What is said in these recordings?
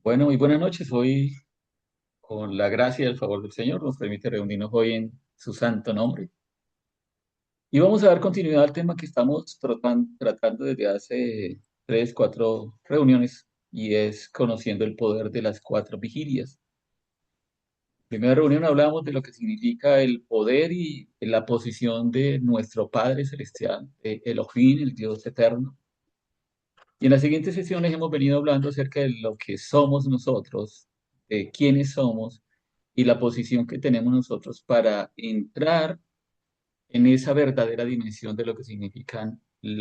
Bueno, muy buenas noches. Hoy, con la gracia y el favor del Señor, nos permite reunirnos hoy en su santo nombre. Y vamos a dar continuidad al tema que estamos tratando desde hace 3, 4 reuniones, y es conociendo el poder de las 4 vigilias. En la primera reunión hablábamos de lo que significa el poder y la posición de nuestro Padre Celestial, de Elohim, el Dios eterno. Y en las siguientes sesiones hemos venido hablando acerca de lo que somos nosotros, de quiénes somos y la posición que tenemos nosotros para entrar en esa verdadera dimensión de lo que significan el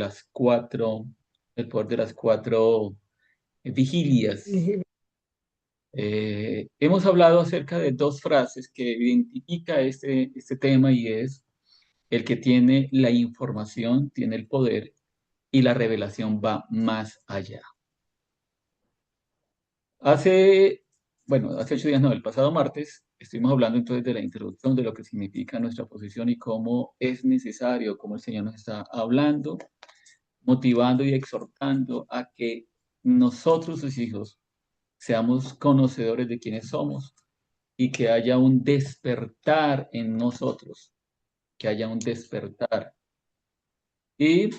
poder de las 4 vigilias. Dije, Hemos hablado acerca de 2 frases que identifica este tema, y es: el que tiene la información tiene el poder, y la revelación va más allá. Hace, bueno, hace 8 días, no, el pasado martes, estuvimos hablando entonces de la introducción de lo que significa nuestra posición y cómo es necesario, cómo el Señor nos está hablando, motivando y exhortando a que nosotros, sus hijos, seamos conocedores de quiénes somos, y que haya un despertar en nosotros, que haya un despertar. Y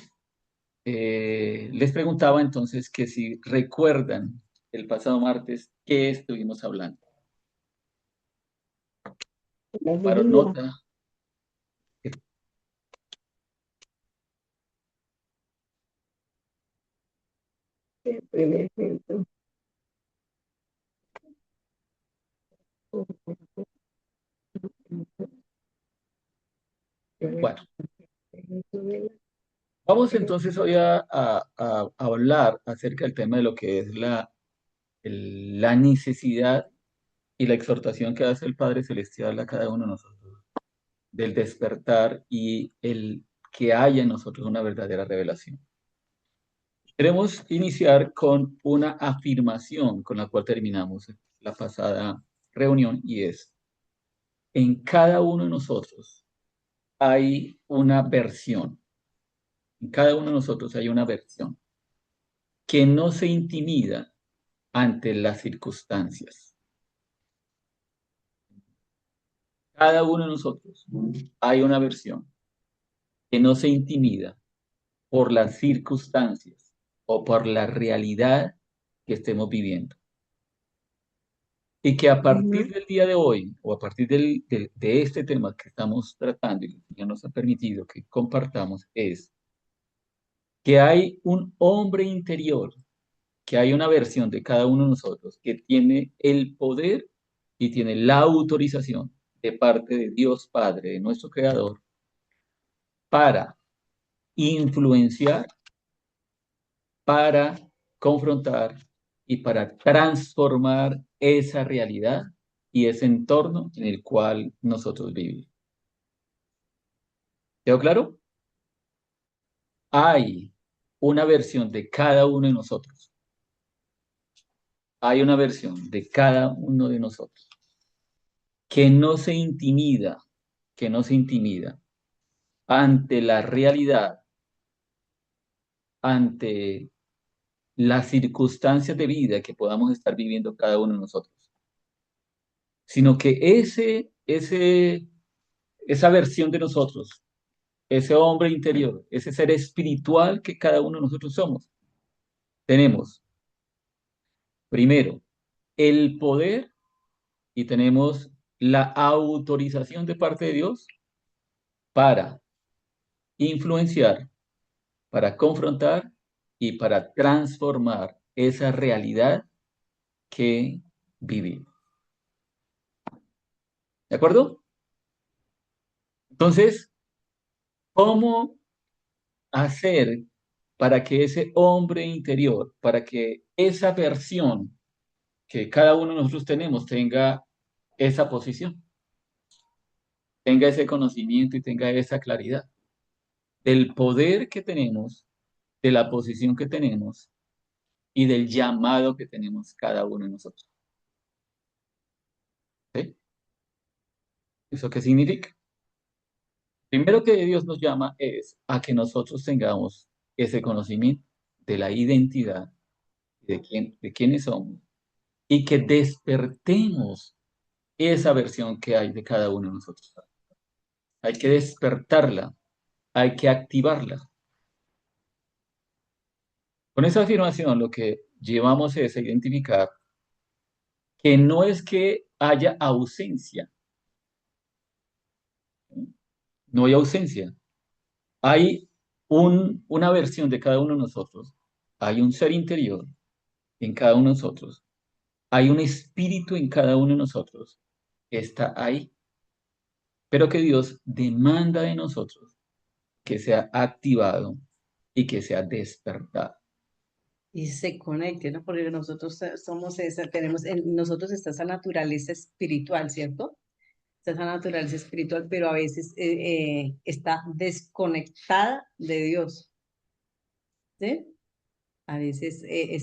les preguntaba entonces que si recuerdan el pasado martes qué estuvimos hablando. la Tomaron vigilia, nota. el primer ejemplo. Bueno, vamos entonces hoy a hablar acerca del tema de lo que es la necesidad y la exhortación que hace el Padre Celestial a cada uno de nosotros, del despertar y el que haya en nosotros una verdadera revelación. Queremos iniciar con una afirmación con la cual terminamos la pasada reunión, y es: en cada uno de nosotros hay una versión, en cada uno de nosotros hay una versión que no se intimida ante las circunstancias. Cada uno de nosotros hay una versión que no se intimida por las circunstancias o por la realidad que estemos viviendo. Y que a Ujú. partir del día de hoy, o a partir de este tema que estamos tratando y que ya nos ha permitido que compartamos, es que hay un hombre interior, que hay una versión de cada uno de nosotros que tiene el poder y tiene la autorización de parte de Dios Padre, de nuestro Creador, para influenciar, para confrontar y para transformar esa realidad y ese entorno en el cual nosotros vivimos. ¿Quedó claro? Hay una versión de cada uno de nosotros. Hay una versión de cada uno de nosotros que no se intimida, que no se intimida ante la realidad, ante las circunstancias de vida que podamos estar viviendo cada uno de nosotros, sino que esa versión de nosotros, ese hombre interior, ese ser espiritual que cada uno de nosotros somos, tenemos primero el poder y tenemos la autorización de parte de Dios para influenciar, para confrontar y para transformar esa realidad que vivimos. ¿De acuerdo? Entonces, ¿cómo hacer para que ese hombre interior, para que esa versión que cada uno de nosotros tenemos tenga esa posición, tenga ese conocimiento y tenga esa claridad del poder que tenemos, de la posición que tenemos y del llamado que tenemos cada uno de nosotros? ¿Sí? ¿Eso qué significa? Primero que Dios nos llama es a que nosotros tengamos ese conocimiento de la identidad, de quiénes somos, y que despertemos esa versión que hay de cada uno de nosotros. Hay que despertarla, hay que activarla. Con esa afirmación lo que llevamos es a identificar que no es que haya ausencia, no hay ausencia. Hay una versión de cada uno de nosotros, hay un ser interior en cada uno de nosotros, hay un espíritu en cada uno de nosotros, está ahí, pero que Dios demanda de nosotros que sea activado y que sea despertado. Y se conecte, ¿no? Porque nosotros somos esa, tenemos en nosotros está esa naturaleza espiritual, ¿cierto? Está esa naturaleza espiritual, pero a veces está desconectada de Dios, ¿sí? A veces se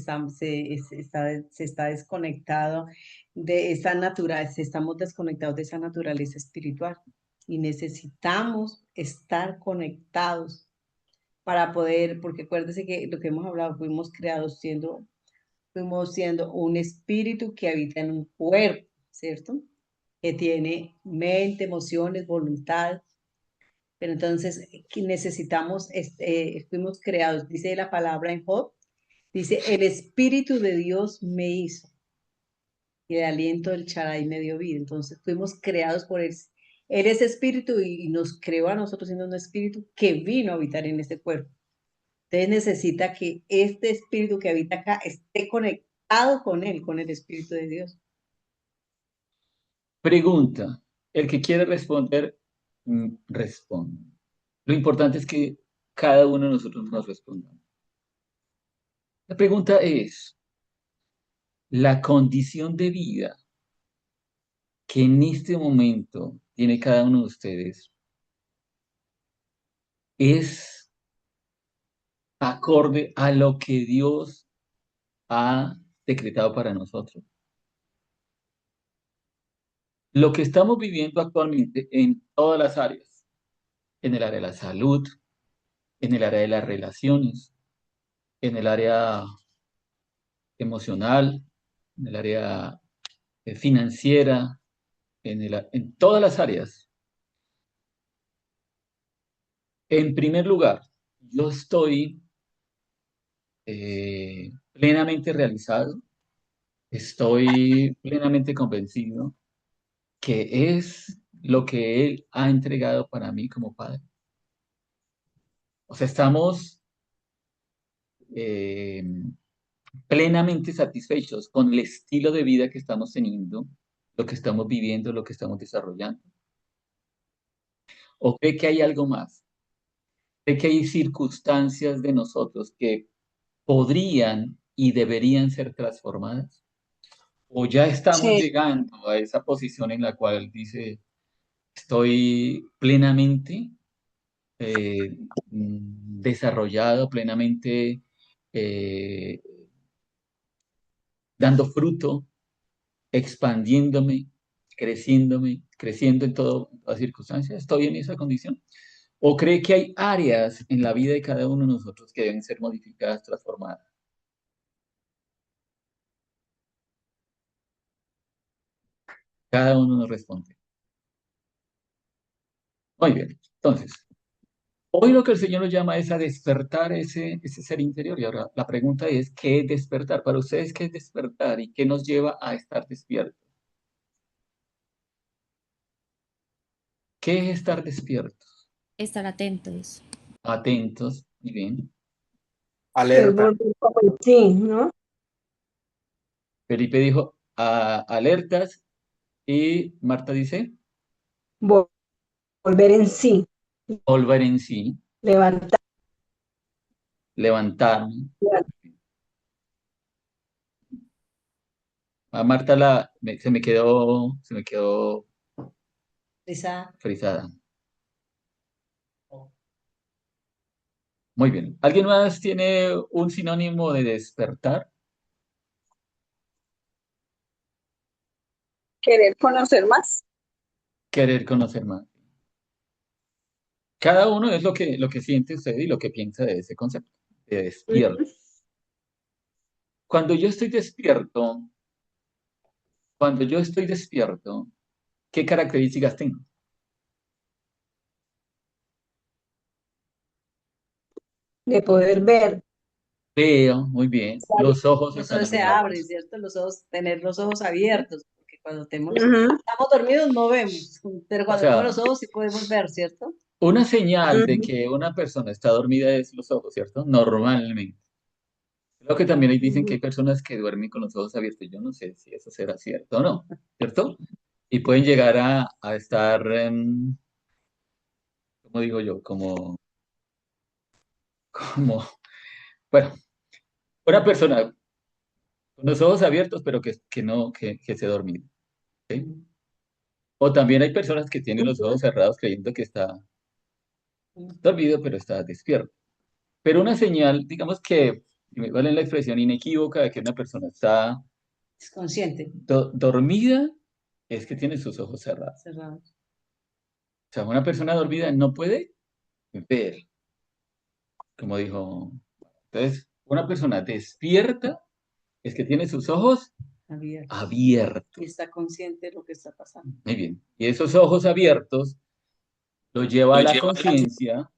está desconectado de esa naturaleza, estamos desconectados de esa naturaleza espiritual y necesitamos estar conectados para poder, porque acuérdese que lo que hemos hablado, fuimos siendo un espíritu que habita en un cuerpo, ¿cierto? Que tiene mente, emociones, voluntad. Pero entonces que necesitamos, fuimos creados, dice la palabra en Job, dice, el Espíritu de Dios me hizo y el aliento del Shaddai me dio vida. Entonces fuimos creados por él. Él es espíritu y nos creó a nosotros siendo un espíritu que vino a habitar en este cuerpo. Entonces necesita que este espíritu que habita acá esté conectado con él, con el Espíritu de Dios. Pregunta, el que quiere responder, responde. Lo importante es que cada uno de nosotros nos respondamos. La pregunta es, ¿la condición de vida que en este momento tiene cada uno de ustedes es acorde a lo que Dios ha decretado para nosotros? Lo que estamos viviendo actualmente en todas las áreas, en el área de la salud, en el área de las relaciones, en el área emocional, en el área financiera, en todas las áreas. En primer lugar, yo estoy plenamente realizado, estoy plenamente convencido que es lo que Él ha entregado para mí como padre. O sea, estamos eh, plenamente satisfechos con el estilo de vida que estamos teniendo, lo que estamos viviendo, lo que estamos desarrollando. ¿O cree que hay algo más? ¿Cree que hay circunstancias de nosotros que podrían y deberían ser transformadas? ¿O ya estamos Sí, llegando a esa posición en la cual dice, estoy plenamente desarrollado, plenamente eh, dando fruto, expandiéndome, creciendo en todas las circunstancias? ¿Estoy en esa condición? ¿O cree que hay áreas en la vida de cada uno de nosotros que deben ser modificadas, transformadas? Cada uno nos responde. Muy bien. Entonces, hoy lo que el Señor nos llama es a despertar ese ser interior. Y ahora la pregunta es, ¿qué es despertar? Para ustedes, ¿qué es despertar y qué nos lleva a estar despiertos? ¿Qué es estar despiertos? Estar atentos. Atentos. Muy bien. es Alerta. volver como en sí, ¿no? Felipe dijo, alertas. Y Marta dice, Vol- Volver en sí, volver en sí, levantar. levantarme. A Marta se me quedó Esa, frisada. Muy bien. ¿Alguien más tiene un sinónimo de despertar? Querer conocer más. Querer conocer más. Cada uno es lo que siente usted y lo que piensa de ese concepto, de despierto. Ujú. Cuando yo estoy despierto, Cuando yo estoy despierto, ¿qué características tengo? de poder ver. Veo muy bien, los ojos Los están ojos se abren, abiertos. ¿cierto? Los ojos, tener los ojos abiertos, porque cuando Ujú, estamos dormidos no vemos, pero O cuando tenemos sea, los ojos sí podemos ver, ¿cierto? una señal de ujú, que una persona está dormida es los ojos, ¿cierto? Normalmente. Creo que también ahí dicen que ujú. hay personas que duermen con los ojos abiertos. Yo no sé si eso será cierto o no, ¿cierto? Y pueden llegar a estar, ¿cómo digo yo? Como, bueno, una persona con los ojos abiertos, pero que no, que se dormida, ¿sí? Mm, O también hay personas que tienen los ojos Ujú. cerrados creyendo que está mm. dormido, pero está despierto. Pero una señal, digamos que, y me vale la expresión inequívoca de que una persona está Es consciente, dormida, es que tiene sus ojos cerrados. cerrado. O sea, una persona dormida no puede ver, como dijo. Entonces, una persona despierta es que tiene sus ojos Abiertos. Y abiertos. está consciente de lo que está pasando. Muy bien. Y esos ojos abiertos lo lleva a Lo la lleva a la... conciencia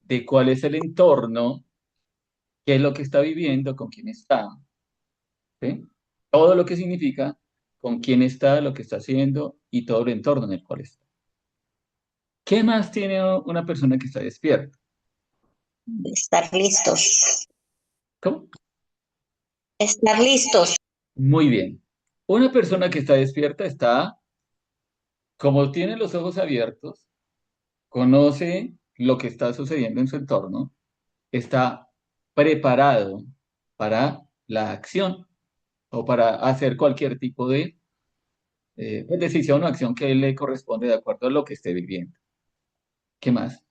de cuál es el entorno, qué es lo que está viviendo, con quién está, ¿sí? Todo lo que significa con quién está, lo que está haciendo y todo el entorno en el cual está. ¿Qué más tiene una persona que está despierta? Estar listos. ¿Cómo? Estar listos. Muy bien. Una persona que está despierta está, como tiene los ojos abiertos, conoce lo que está sucediendo en su entorno, está preparado para la acción o para hacer cualquier tipo de pues, decisión o acción que le corresponde de acuerdo a lo que esté viviendo. ¿Qué más?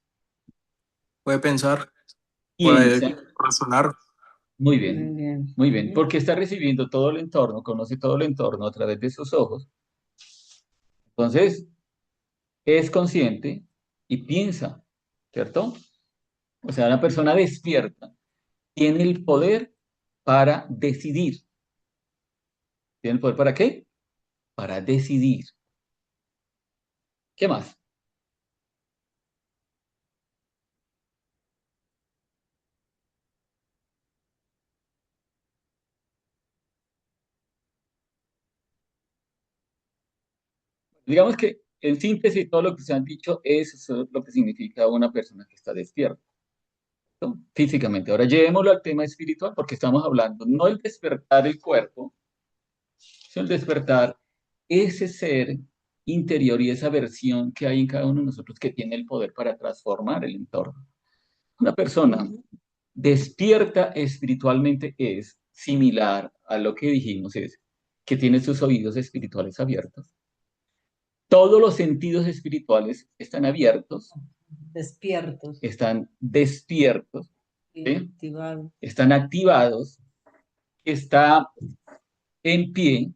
Puede pensar, puede Piensa. razonar. Muy bien. Muy bien, porque está recibiendo todo el entorno, conoce todo el entorno a través de sus ojos. Entonces, es consciente y piensa, ¿cierto? O sea, una persona despierta tiene el poder para decidir. ¿Tiene el poder para qué? Para decidir. ¿Qué más? Digamos que en síntesis todo lo que se han dicho es lo que significa una persona que está despierta, ¿no? Físicamente. Ahora llevémoslo al tema espiritual porque estamos hablando no el despertar el cuerpo, sino el despertar ese ser interior y esa versión que hay en cada uno de nosotros que tiene el poder para transformar el entorno. Una persona Ujú. despierta espiritualmente es similar a lo que dijimos, es que tiene sus oídos espirituales abiertos. Todos los sentidos espirituales están abiertos, Despiertos están despiertos, y ¿sí? activados. Están activados, está en pie,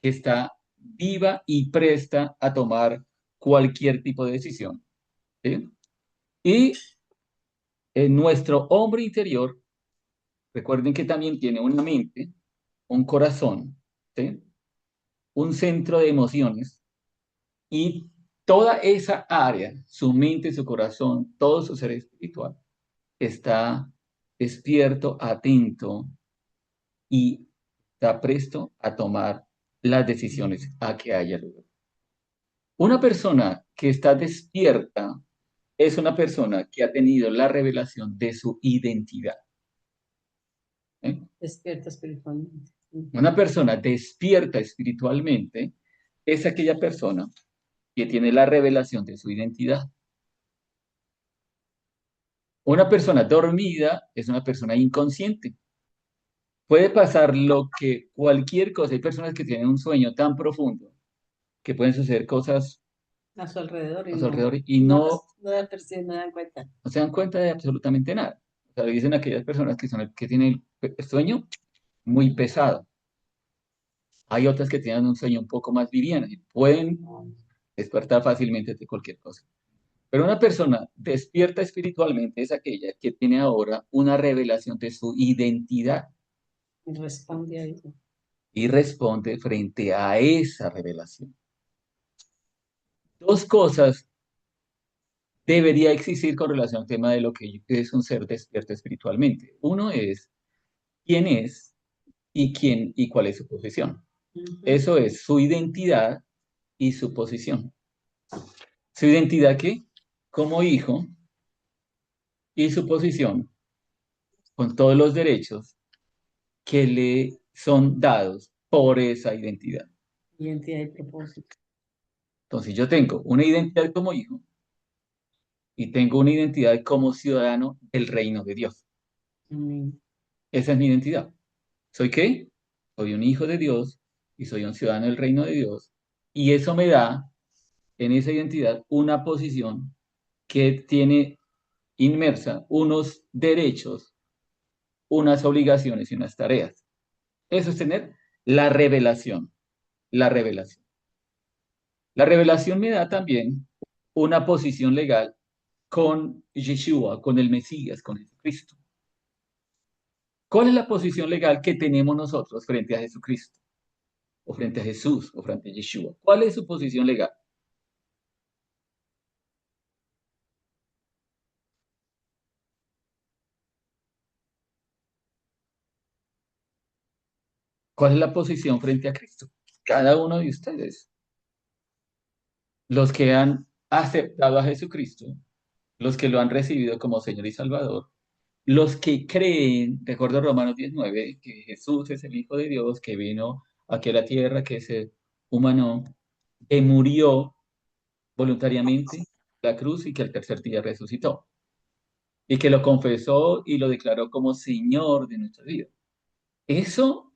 que está viva y presta a tomar cualquier tipo de decisión, ¿sí? Y en nuestro hombre interior, recuerden que también tiene una mente, un corazón, ¿sí? Un centro de emociones y toda esa área, su mente, su corazón, todo su ser espiritual, está despierto, atento y está presto a tomar las decisiones a que haya lugar. Una persona que está despierta es una persona que ha tenido la revelación de su identidad, ¿eh? Despierta espiritualmente. Una persona despierta espiritualmente es aquella persona que tiene la revelación de su identidad. Una persona dormida es una persona inconsciente. Puede pasar lo que cualquier cosa. Hay personas que tienen un sueño tan profundo que pueden suceder cosas A su alrededor y a su alrededor y no, no dan perciben, no dan cuenta. no se dan cuenta de absolutamente nada. O sea, dicen aquellas personas que tienen el sueño muy pesado. Hay otras que tienen un sueño un poco más liviano y pueden despertar fácilmente de cualquier cosa. Pero una persona despierta espiritualmente es aquella que tiene ahora una revelación de su identidad. Y responde a eso. y responde frente a esa revelación. Dos cosas debería existir con relación al tema de lo que es un ser despierto espiritualmente. Uno es quién es y cuál es su posición. Ujú. Eso es su identidad y su posición. Su identidad ¿qué? Como hijo y su posición con todos los derechos que le son dados por esa identidad. Identidad y propósito. Entonces yo tengo una identidad como hijo y tengo una identidad como ciudadano del reino de Dios. Amén. Esa es mi identidad. ¿Soy qué? Soy un hijo de Dios y soy un ciudadano del reino de Dios. Y eso me da en esa identidad una posición que tiene inmersa unos derechos, unas obligaciones y unas tareas. Eso es tener la revelación. La revelación. La revelación me da también una posición legal con Yeshua, con el Mesías, con Jesucristo. ¿Cuál es la posición legal que tenemos nosotros frente a Jesucristo? O frente a Jesús, o frente a Yeshua. ¿Cuál es su posición legal? ¿Cuál es la posición frente a Cristo? Cada uno de ustedes, los que han aceptado a Jesucristo, los que lo han recibido como Señor y Salvador, los que creen, de acuerdo a Romanos 19, que Jesús es el Hijo de Dios, que vino aquí a la tierra, que es el humano, que murió voluntariamente en la cruz y que al tercer día resucitó, y que lo confesó y lo declaró como Señor de nuestra vida. Eso,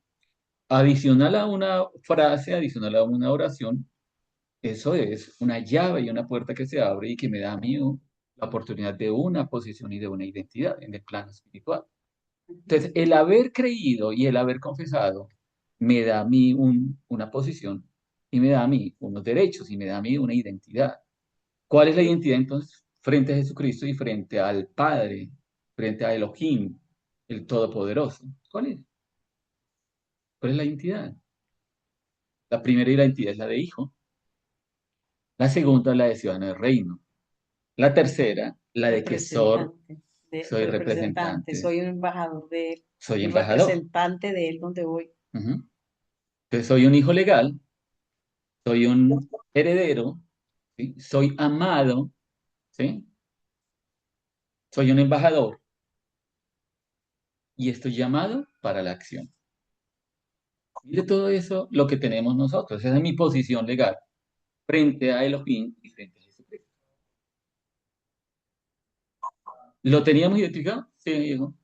adicional a una frase, adicional a una oración, eso es una llave y una puerta que se abre y que me da a mí la oportunidad de una posición y de una identidad en el plano espiritual. Entonces, el haber creído y el haber confesado me da a mí una posición y me da a mí unos derechos y me da a mí una identidad. ¿Cuál es la identidad entonces? Frente a Jesucristo y frente al Padre, frente a Elohim, el Todopoderoso. ¿Cuál es? ¿Cuál es la identidad? La primera identidad es la de hijo. La segunda, la de ciudadano del reino. La tercera, la de que soy Representante, representante, soy un embajador de él, soy un embajador. representante de él donde voy. Ujú. Entonces, soy un hijo legal, soy un heredero, ¿sí? Soy amado, ¿sí? Soy un embajador y estoy llamado para la acción. Mire todo eso, lo que tenemos nosotros. Esa es mi posición legal frente a Elohim y frente a Jesucristo. ¿Lo teníamos identificado? Sí, hijo.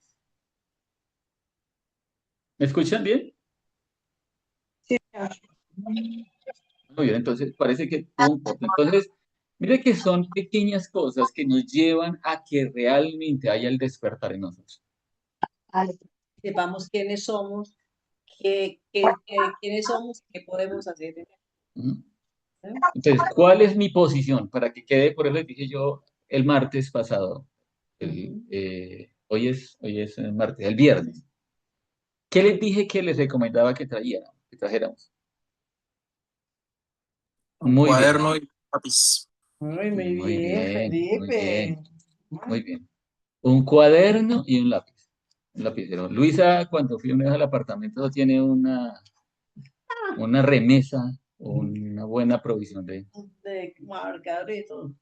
¿Me escuchan bien? Sí, Muy bien, entonces parece que tuvo un corte. Entonces, mire que son pequeñas cosas que nos llevan a que realmente haya el despertar en nosotros. Sepamos quiénes somos, quiénes somos y qué podemos hacer. Ujú. ¿No? Entonces, ¿cuál es mi posición? Para que quede, por eso les dije yo el martes pasado, hoy es el martes, el viernes. ¿Qué les dije que les recomendaba que trajéramos? Un Muy bien, cuaderno y lápiz. Ay, muy muy bien, bien, muy Felipe. bien, muy bien. Un cuaderno y un lápiz. Un lapicero. Luisa, cuando fui una vez al apartamento, tiene una remesa, una buena provisión de... De marcador y todo.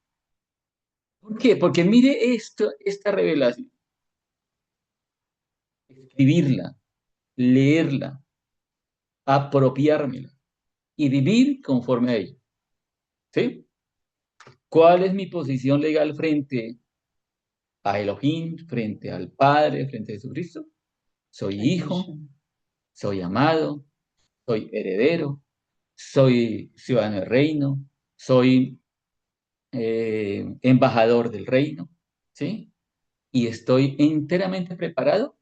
¿Por qué? Porque mire esta revelación. Escribirla, leerla, apropiármela y vivir conforme a ella. ¿Sí? ¿Cuál es mi posición legal frente a Elohim, frente al Padre, frente a Jesucristo? Soy hijo, soy amado, soy heredero, soy ciudadano del reino, soy embajador del reino, ¿sí? Y estoy enteramente preparado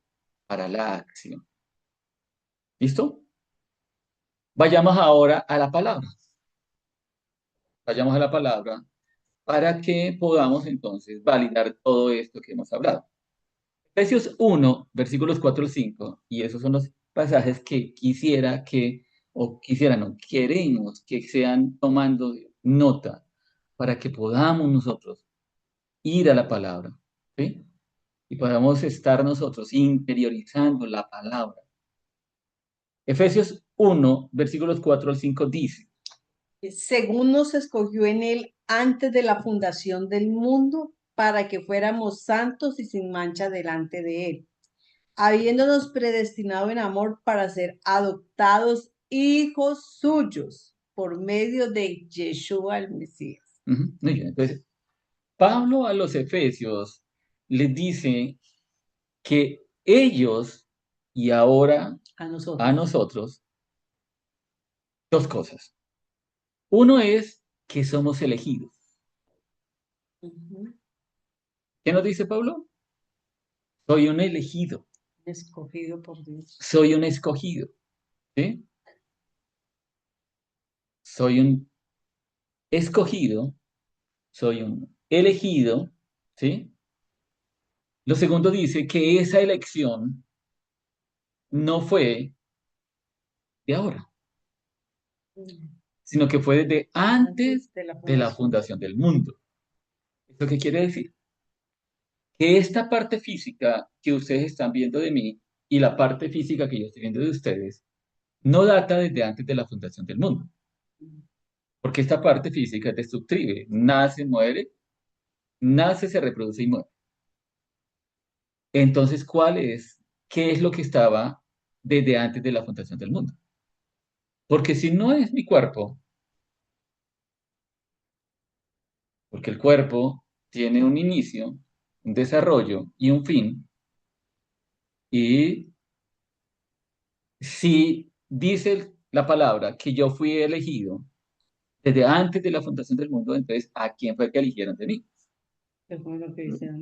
para la acción. ¿Listo? Vayamos ahora a la palabra. Vayamos a la palabra para que podamos entonces validar todo esto que hemos hablado. Efesios 1, versículos 4 al 5, y esos son los pasajes que quisiera que, o quisiera, no, queremos que sean tomando nota para que podamos nosotros ir a la palabra, ¿sí? Y podamos estar nosotros interiorizando la palabra. Efesios 1, versículos 4 al 5 dice, según nos escogió en él antes de la fundación del mundo, para que fuéramos santos y sin mancha delante de él, habiéndonos predestinado en amor para ser adoptados hijos suyos por medio de Yeshua el Mesías. muy bien, entonces, Pablo a los Efesios les dice que ellos y ahora A nosotros. a nosotros, dos cosas. Uno es que somos elegidos. Ujú. ¿Qué nos dice Pablo? Soy un elegido, Escogido por Dios. soy un escogido, ¿sí? Soy un escogido, soy un elegido, ¿sí? Lo segundo dice que esa elección no fue de ahora, sino que fue desde antes de la fundación del mundo. ¿Esto qué quiere decir? Que esta parte física que ustedes están viendo de mí y la parte física que yo estoy viendo de ustedes no data desde antes de la fundación del mundo, porque esta parte física es destructible, nace, muere, nace, se reproduce y muere. Entonces, ¿qué es lo que estaba desde antes de la fundación del mundo? Porque si no es mi cuerpo, porque el cuerpo tiene un inicio, un desarrollo y un fin, y si dice la palabra que yo fui elegido desde antes de la fundación del mundo, entonces, ¿a quién fue que eligieron de mí? ¿Qué fue lo que dicen?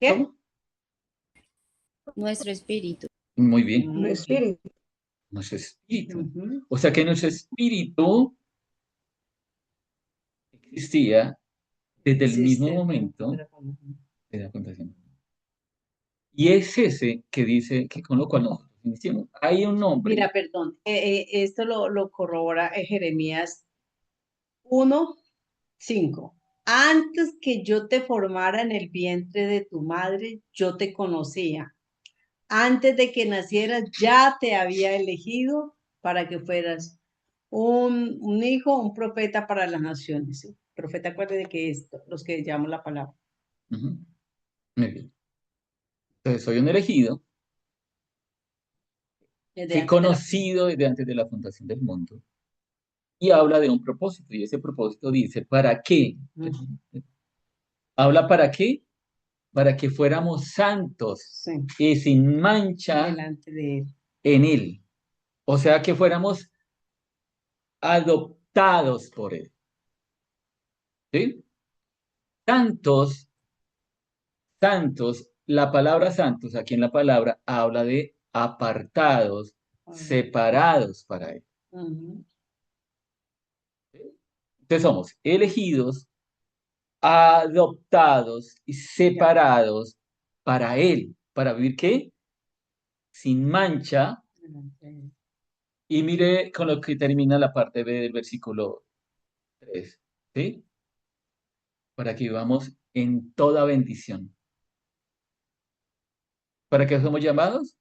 ¿Qué? ¿Cómo? Nuestro espíritu. Muy bien, Un espíritu. nuestro espíritu. Ujú. O sea que nuestro espíritu existía desde el mismo Existe. momento de la fundación. Y es ese que dice que con lo cual nosotros iniciamos. Hay un nombre. Mira, perdón, esto lo corrobora Jeremías 1:5. Antes que yo te formara en el vientre de tu madre, yo te conocía. Antes de que nacieras, ya te había elegido para que fueras un hijo, un profeta para las naciones. ¿Sí? Profeta, acuérdate que esto, los que llamamos la palabra. Ujú. Muy bien. Entonces, soy un elegido, Desde fui antes de la- conocido desde antes de la fundación del mundo. Y habla de un propósito. Y ese propósito dice, ¿para qué? ¿Habla para qué? Para que fuéramos santos Sí, y sin mancha delante de él. en Él. O sea, que fuéramos adoptados por Él. ¿Sí? Santos, santos, la palabra santos aquí en la palabra habla de apartados, separados para Él. Ujú. Entonces somos elegidos, adoptados y separados para Él. ¿Para vivir qué? Sin mancha. Delante de él. Y mire con lo que termina la parte B del versículo 3, ¿sí? Para que vivamos en toda bendición. ¿Para qué somos llamados?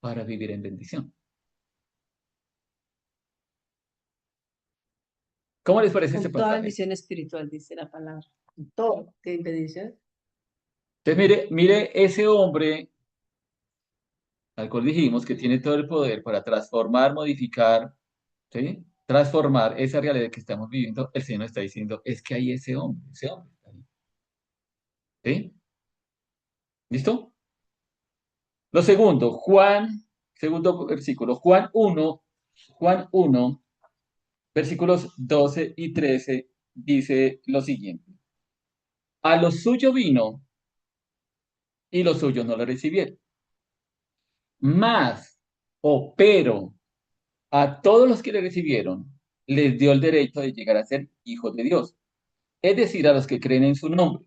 Para vivir en bendición. ¿Cómo les parece este Con toda pasaje? bendición espiritual, dice la palabra. Con todo. ¿Qué bendición? Entonces, mire ese hombre al cual dijimos que tiene todo el poder para transformar, modificar, ¿sí? Transformar esa realidad que estamos viviendo. El Señor está diciendo, es que hay ese hombre está ahí. ¿Sí? ¿Listo? Lo segundo, segundo versículo, Juan 1, versículos 12 y 13, dice lo siguiente. A lo suyo vino y los suyos no le recibieron. Mas, pero, a todos los que le recibieron, les dio el derecho de llegar a ser hijos de Dios. Es decir, a los que creen en su nombre.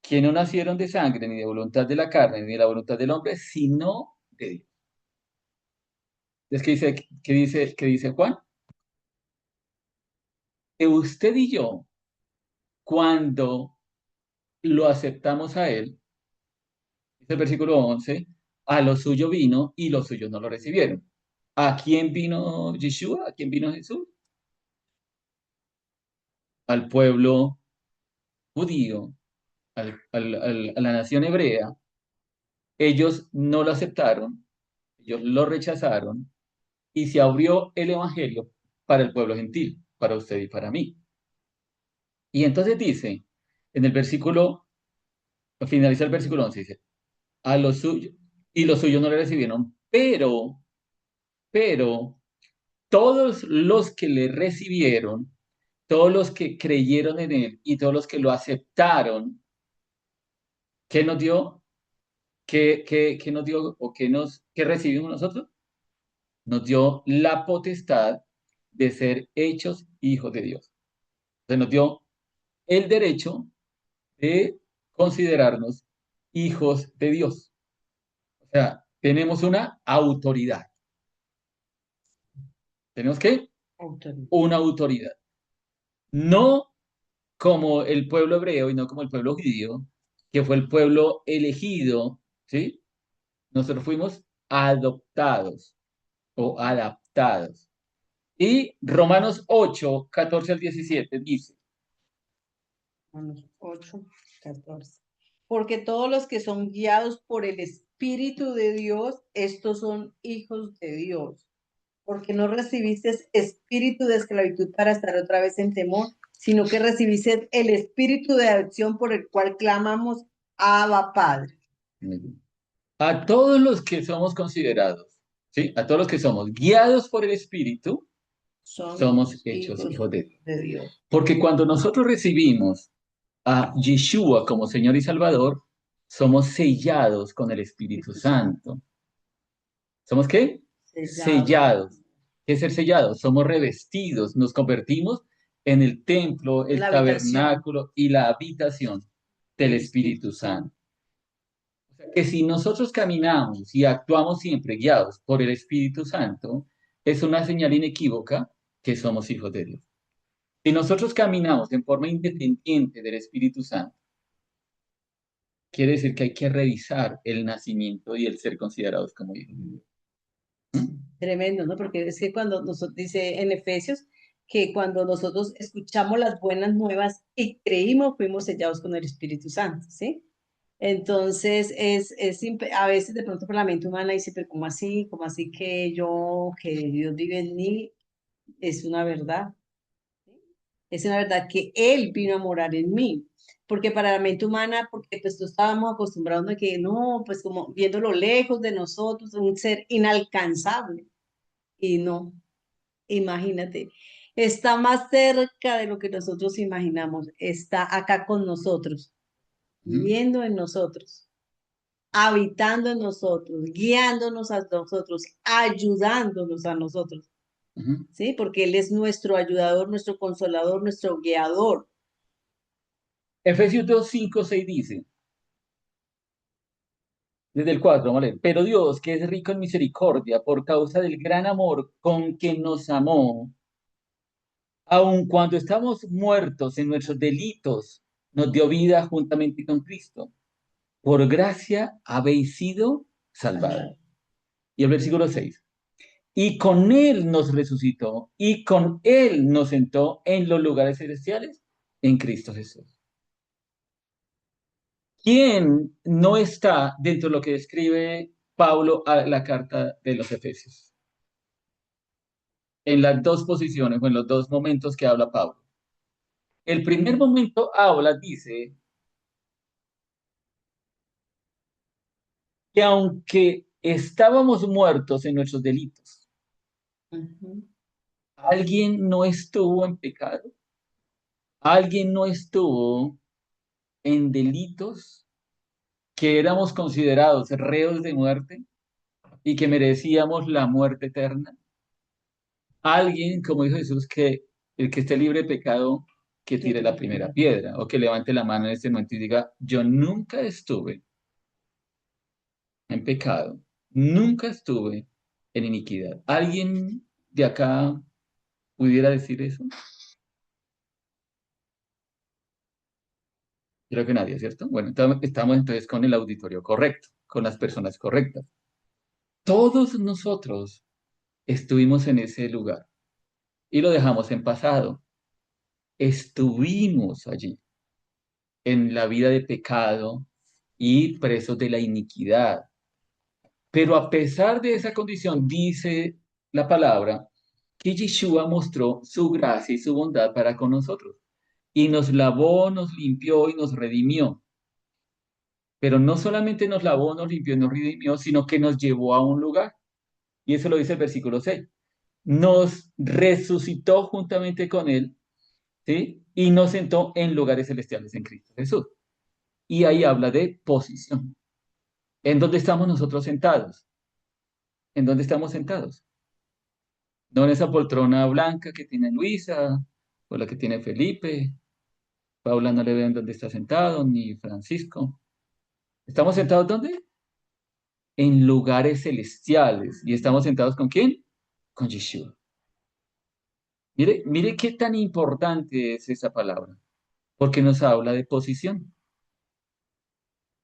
que no nacieron de sangre, ni de voluntad de la carne, ni de la voluntad del hombre, sino de Dios. Entonces, ¿qué dice Juan? Que usted y yo, cuando lo aceptamos a Él, dice el versículo 11, a lo suyo vino y los suyos no lo recibieron. ¿A quién vino Yeshua? ¿A quién vino Jesús? Al pueblo judío, a la nación hebrea. Ellos no lo aceptaron, ellos lo rechazaron y se abrió el evangelio para el pueblo gentil, para usted y para mí. Y entonces dice, en el versículo, finaliza el versículo 11, dice, a los suyos, y los suyos no le recibieron, pero todos los que le recibieron, todos los que creyeron en él y todos los que lo aceptaron, ¿qué nos dio? ¿Qué nos dio o qué recibimos nosotros? Nos dio la potestad de ser hechos hijos de Dios. Se nos dio el derecho de considerarnos hijos de Dios. O sea, tenemos una autoridad. ¿Tenemos qué? Autoridad. Una autoridad. No como el pueblo hebreo y no como el pueblo judío, que fue el pueblo elegido, ¿sí? Nosotros fuimos adoptados o adaptados. Y Romanos 8, 14 al 17 dice, Romanos 8, 14. Porque todos los que son guiados por el Espíritu de Dios, estos son hijos de Dios. Porque no recibiste espíritu de esclavitud para estar otra vez en temor, sino que recibiste el espíritu de adopción por el cual clamamos, Abba Padre. a todos los que somos considerados, ¿sí? A todos los que somos guiados por el Espíritu, somos hechos hijos de Dios. de Dios. Porque cuando nosotros recibimos a Yeshua como Señor y Salvador, somos sellados con el Espíritu Santo. ¿Somos qué? Sellados. ¿Qué es ser sellados? Somos revestidos, nos convertimos en el templo, el La tabernáculo y la habitación del Espíritu Santo. O sea, que si nosotros caminamos y actuamos siempre guiados por el Espíritu Santo, es una señal inequívoca que somos hijos de Dios. Si nosotros caminamos en forma independiente del Espíritu Santo, quiere decir que hay que revisar el nacimiento y el ser considerados como hijos de Dios. Tremendo, ¿no? Porque es que cuando nosotros, dice en Efesios, que cuando nosotros escuchamos las buenas nuevas y creímos, fuimos sellados con el Espíritu Santo, ¿sí? Entonces, a veces de pronto por la mente humana dice, pero ¿cómo así? ¿Cómo así que Dios vive en mí? Es una verdad. Es una verdad que Él vino a morar en mí. Porque para la mente humana, porque pues tú estábamos acostumbrados a que no, pues como viéndolo lejos de nosotros, un ser inalcanzable. Y no, imagínate, está más cerca de lo que nosotros imaginamos, está acá con nosotros, viviendo en nosotros, habitando en nosotros, guiándonos a nosotros, ayudándonos a nosotros, Ujú. ¿sí? Porque Él es nuestro ayudador, nuestro consolador, nuestro guiador. Efesios 2, 5, 6 dice, desde el 4, vamos a leer, pero Dios, que es rico en misericordia, por causa del gran amor con que nos amó, aun cuando estamos muertos en nuestros delitos, nos dio vida juntamente con Cristo. Por gracia habéis sido salvados. Y el versículo 6. Y con Él nos resucitó y con Él nos sentó en los lugares celestiales en Cristo Jesús. ¿Quién no está dentro de lo que describe Pablo a la carta de los Efesios? En las dos posiciones o en los dos momentos que habla Pablo. El primer momento dice que aunque estábamos muertos en nuestros delitos, Ujú. alguien no estuvo en pecado, alguien no estuvo en delitos, que éramos considerados reos de muerte y que merecíamos la muerte eterna. Alguien, como dijo Jesús, que el que esté libre de pecado, que tire la primera piedra o que levante la mano en este momento y diga, yo nunca estuve en pecado, nunca estuve en iniquidad. ¿Alguien de acá pudiera decir eso? Creo que nadie, ¿cierto? Bueno, estamos entonces con el auditorio correcto, con las personas correctas. Todos nosotros estuvimos en ese lugar y lo dejamos en pasado. Estuvimos allí en la vida de pecado y presos de la iniquidad. Pero a pesar de esa condición, dice la palabra, que Yeshua mostró su gracia y su bondad para con nosotros. Y nos lavó, nos limpió y nos redimió. Pero no solamente nos lavó, nos limpió y nos redimió, sino que nos llevó a un lugar. Y eso lo dice el versículo 6. Nos resucitó juntamente con él, ¿sí? Y nos sentó en lugares celestiales en Cristo Jesús. Y ahí habla de posición. ¿En dónde estamos nosotros sentados? ¿En dónde estamos sentados? No en esa poltrona blanca que tiene Luisa o la que tiene Felipe. Paula no le ve en dónde está sentado, ni Francisco. ¿Estamos sentados dónde? En lugares celestiales. ¿Y estamos sentados con quién? Con Yeshua. Mire, mire qué tan importante es esa palabra, porque nos habla de posición.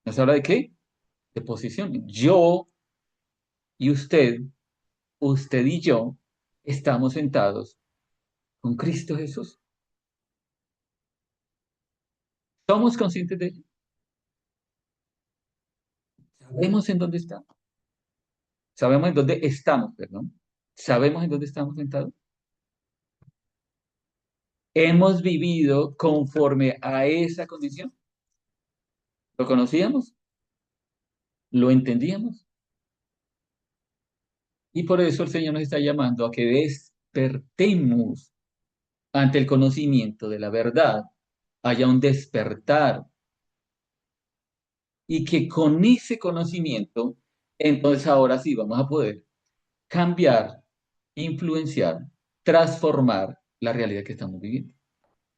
¿Nos habla de qué? De posición. Yo y usted y yo, estamos sentados con Cristo Jesús. ¿Somos conscientes de ello? ¿Sabemos en dónde estamos? ¿Sabemos en dónde estamos, perdón? ¿Sabemos en dónde estamos sentados? ¿Hemos vivido conforme a esa condición? ¿Lo conocíamos? ¿Lo entendíamos? Y por eso el Señor nos está llamando a que despertemos ante el conocimiento de la verdad. Haya un despertar. Y que con ese conocimiento, entonces ahora sí vamos a poder cambiar, influenciar, transformar la realidad que estamos viviendo.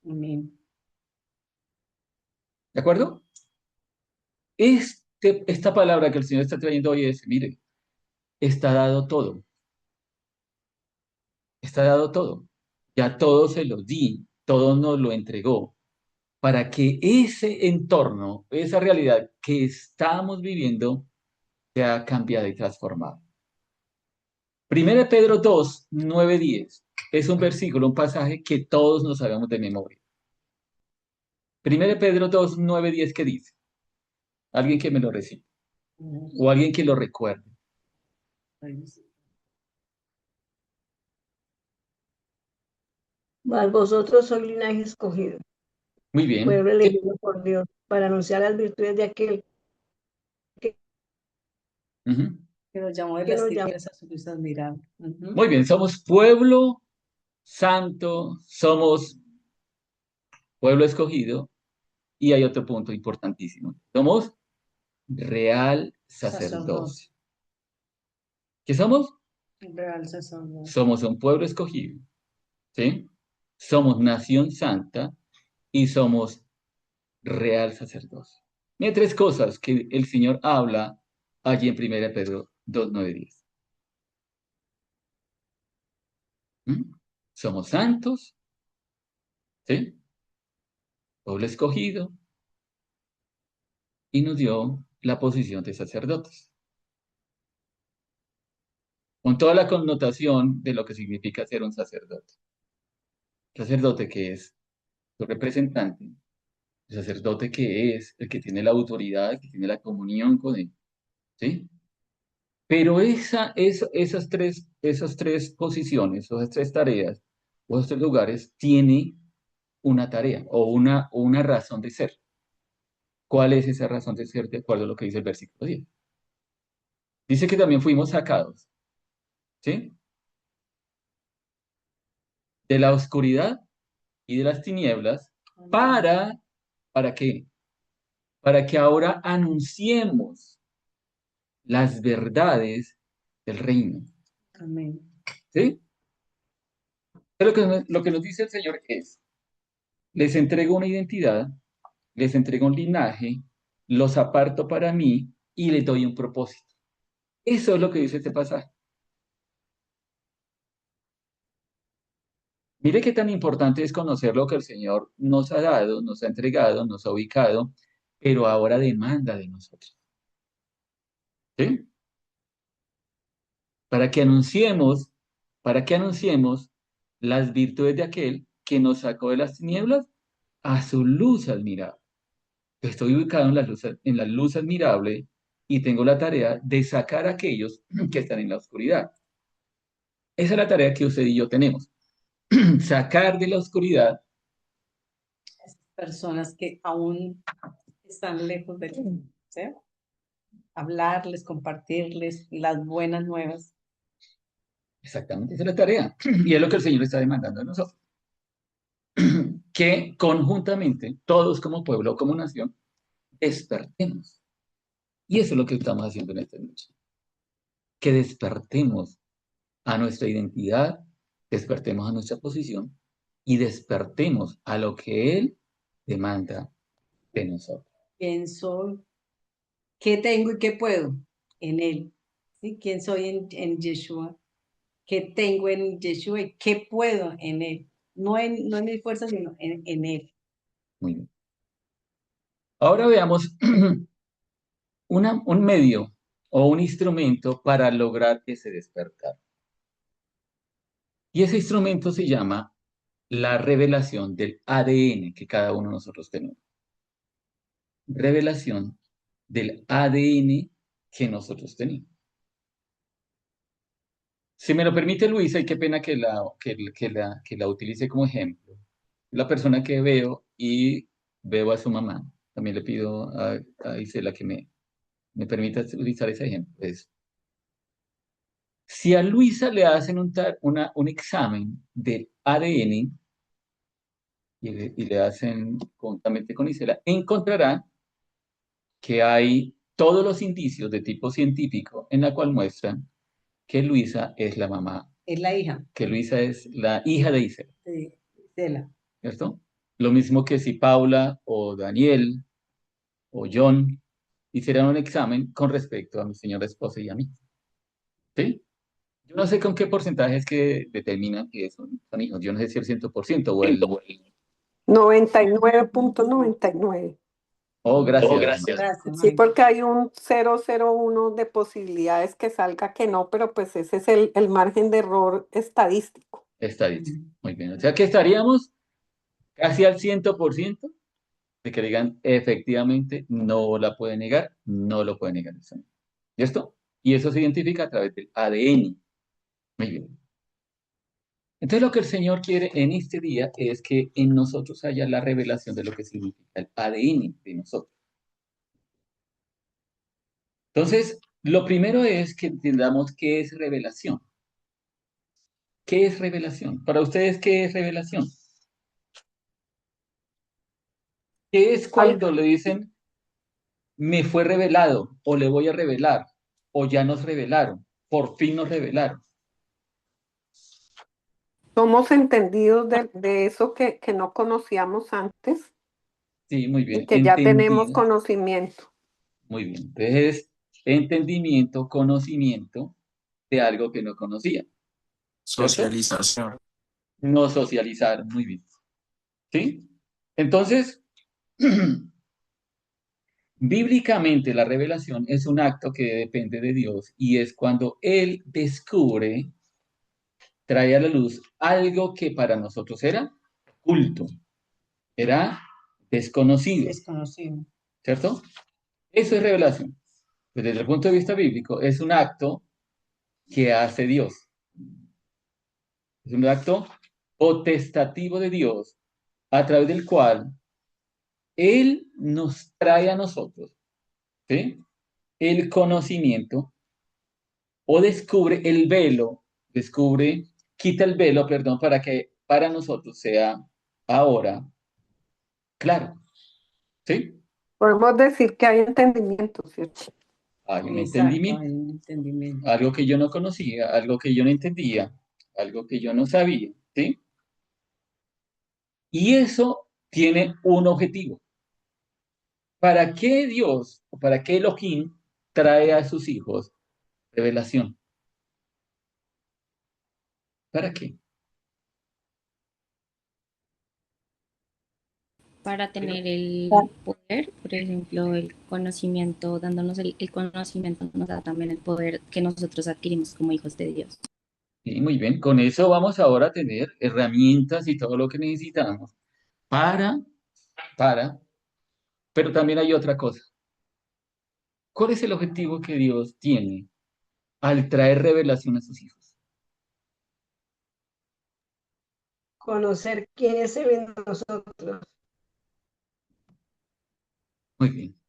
Amén. ¿De acuerdo? Esta palabra que el Señor está trayendo hoy es, mire, está dado todo. Está dado todo. Ya todo se lo di, todo nos lo entregó, para que ese entorno, esa realidad que estamos viviendo, sea cambiada y transformada. Primera de Pedro 2, 9, 10. Es un versículo, un pasaje que todos nos sabemos de memoria. Primera de Pedro 2, 9, 10, ¿qué dice? Alguien que me lo recite. O alguien que lo recuerde. Mas vosotros sois linaje escogido, Muy bien. pueblo elegido por Dios, para anunciar las virtudes de aquel Ujú. Que nos llamó de que las nos llamó. tinieblas a su luz admirable. Muy bien, somos pueblo santo, somos pueblo escogido y hay otro punto importantísimo. Somos real sacerdocio. ¿Qué somos? Real sacerdote. Somos un pueblo escogido, ¿sí? Somos nación santa y somos real sacerdocio. Mira tres cosas que el Señor habla allí en 1 Pedro 2, 9, 10. ¿Mm? Somos santos, ¿sí? Pueblo escogido y nos dio la posición de sacerdotes. Con toda la connotación de lo que significa ser un sacerdote. Sacerdote que es su representante, el sacerdote que es el que tiene la autoridad, que tiene la comunión con él, ¿sí? Pero esas tres posiciones, esas tres tareas, o esos tres lugares, tiene una tarea o una razón de ser. ¿Cuál es esa razón de ser de acuerdo a lo que dice el versículo 10? Dice que también fuimos sacados, ¿sí? De la oscuridad y de las tinieblas ¿para qué? Para que ahora anunciemos las verdades del reino, Amén. ¿sí? Pero lo que nos dice el Señor es, les entrego una identidad, les entrego un linaje, los aparto para mí y les doy un propósito. Eso es lo que dice este pasaje. Mire qué tan importante es conocer lo que el Señor nos ha dado, nos ha entregado, nos ha ubicado, pero ahora demanda de nosotros. ¿Sí? Para que anunciemos, para que anunciemos las virtudes de aquel que nos sacó de las tinieblas a su luz admirable. Estoy ubicado en la luz admirable y tengo la tarea de sacar a aquellos que están en la oscuridad. Esa es la tarea que usted y yo tenemos. Sacar de la oscuridad. Personas que aún están lejos de ti, ¿sí? Hablarles, compartirles las buenas nuevas. Exactamente, esa es la tarea. Y es lo que el Señor está demandando de nosotros. Que conjuntamente, todos como pueblo, como nación, despertemos. Y eso es lo que estamos haciendo en esta noche. Que despertemos a nuestra identidad, despertemos a nuestra posición y despertemos a lo que Él demanda de nosotros. ¿Quién soy? ¿Qué tengo y qué puedo en Él? ¿Sí? ¿Quién soy en Yeshua? ¿Qué tengo en Yeshua y qué puedo en Él? No en mi fuerza, sino en Él. Muy bien. Ahora veamos un medio o un instrumento para lograr ese despertar. Y ese instrumento se llama la revelación del ADN que cada uno de nosotros tenemos. Revelación del ADN que nosotros tenemos. Si me lo permite Luisa, y qué pena que la utilice como ejemplo. La persona que veo y veo a su mamá. También le pido a Isela que me permita utilizar ese ejemplo. Si a Luisa le hacen un examen del ADN y le hacen conjuntamente con Isela, encontrarán que hay todos los indicios de tipo científico en la cual muestran que Luisa es la mamá, Es la hija que Luisa es la hija de Isela, de Isela. ¿cierto? Lo mismo que si Paula o Daniel o John hicieran un examen con respecto a mi señora esposa y a mí, ¿sí? Yo no sé con qué porcentaje es que determinan que son hijos. Yo no sé si el 100% o el. 99.99. Oh, gracias. Gracias, Sí, Maggie. porque hay un 0,01 de posibilidades que salga que no, pero pues ese es el margen de error estadístico. Estadística. Muy bien. O sea que estaríamos casi al 100% de que digan efectivamente no la puede negar, no lo puede negar. ¿Listo? Y eso se identifica a través del ADN. Muy bien. Entonces lo que el Señor quiere en este día es que en nosotros haya la revelación de lo que significa el ADN de nosotros. Entonces, lo primero es que entendamos qué es revelación. ¿Qué es revelación? Para ustedes, ¿qué es revelación? ¿Qué es cuando le dicen, me fue revelado, o le voy a revelar, o ya nos revelaron, por fin nos revelaron? Somos entendidos de eso que no conocíamos antes Sí, muy y bien, que ya tenemos entendido. conocimiento. Muy bien. Entonces, entendimiento, conocimiento de algo que no conocía. ¿Cierto? Socialización. No socializar, muy bien. ¿Sí? Entonces, bíblicamente la revelación es un acto que depende de Dios y es cuando Él descubre, trae a la luz algo que para nosotros era oculto, era desconocido, Desconocido. ¿cierto? Eso es revelación. Pues desde el punto de vista bíblico, es un acto que hace Dios. Es un acto potestativo de Dios a través del cual Él nos trae a nosotros, ¿sí? El conocimiento o quita el velo, perdón, para que para nosotros sea ahora claro, ¿sí? Podemos decir que hay entendimiento, ¿cierto? Hay un Exacto, hay entendimiento, un entendimiento. algo que yo no conocía, algo que yo no entendía, algo que yo no sabía, ¿sí? Y eso tiene un objetivo. ¿Para qué Dios o para qué Elohim trae a sus hijos revelación? ¿Para qué? Para tener el poder, por ejemplo, el conocimiento, dándonos el conocimiento, nos da también el poder que nosotros adquirimos como hijos de Dios. Sí, muy bien. Con eso vamos ahora a tener herramientas y todo lo que necesitamos para, para, pero también hay otra cosa. ¿Cuál es el objetivo que Dios tiene al traer revelación a sus hijos? Conocer quiénes se ven nosotros. Muy bien.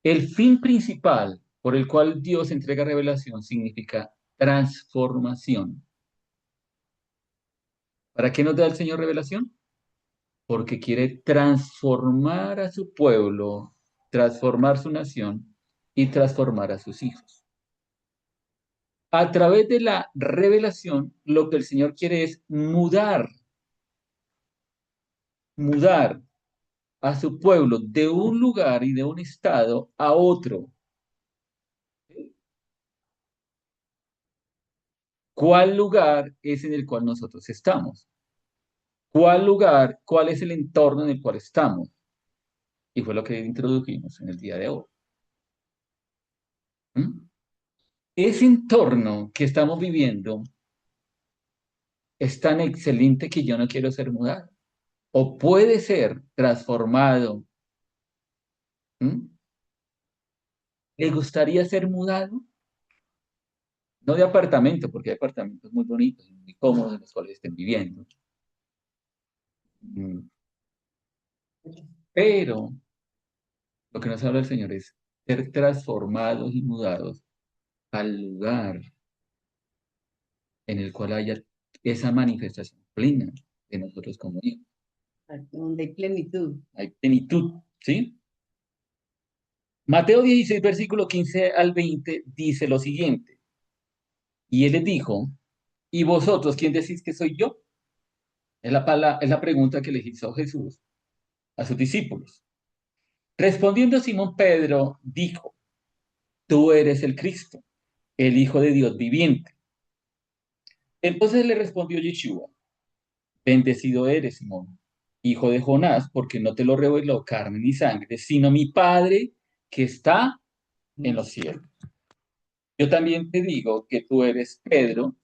El fin principal por el cual Dios entrega revelación significa transformación. ¿Para qué nos da el Señor revelación? Porque quiere transformar a su pueblo, transformar su nación y transformar a sus hijos. A través de la revelación, lo que el Señor quiere es mudar a su pueblo de un lugar y de un estado a otro. ¿Cuál lugar es en el cual nosotros estamos? ¿Cuál lugar, cuál es el entorno en el cual estamos? Y fue lo que introdujimos en el día de hoy. ¿Mm? Ese entorno que estamos viviendo es tan excelente que yo no quiero ser mudado. O puede ser transformado. ¿Mm? ¿Le gustaría ser mudado? No de apartamento, porque hay apartamentos muy bonitos y muy cómodos en los cuales estén viviendo. Mm. Pero lo que nos habla el Señor es ser transformados y mudados al lugar en el cual haya esa manifestación plena de nosotros como hijos. Donde hay plenitud. Hay plenitud, ¿sí? Mateo 16, versículo 15 al 20, dice lo siguiente. Y él les dijo, ¿y vosotros quién decís que soy yo? Es la pregunta que le hizo Jesús a sus discípulos. Respondiendo Simón Pedro, dijo, tú eres el Cristo, el Hijo de Dios viviente. Entonces le respondió Yeshua, bendecido eres, Simón, hijo de Jonás, porque no te lo reveló carne ni sangre, sino mi Padre que está en los cielos. Yo también te digo que tú eres Pedro,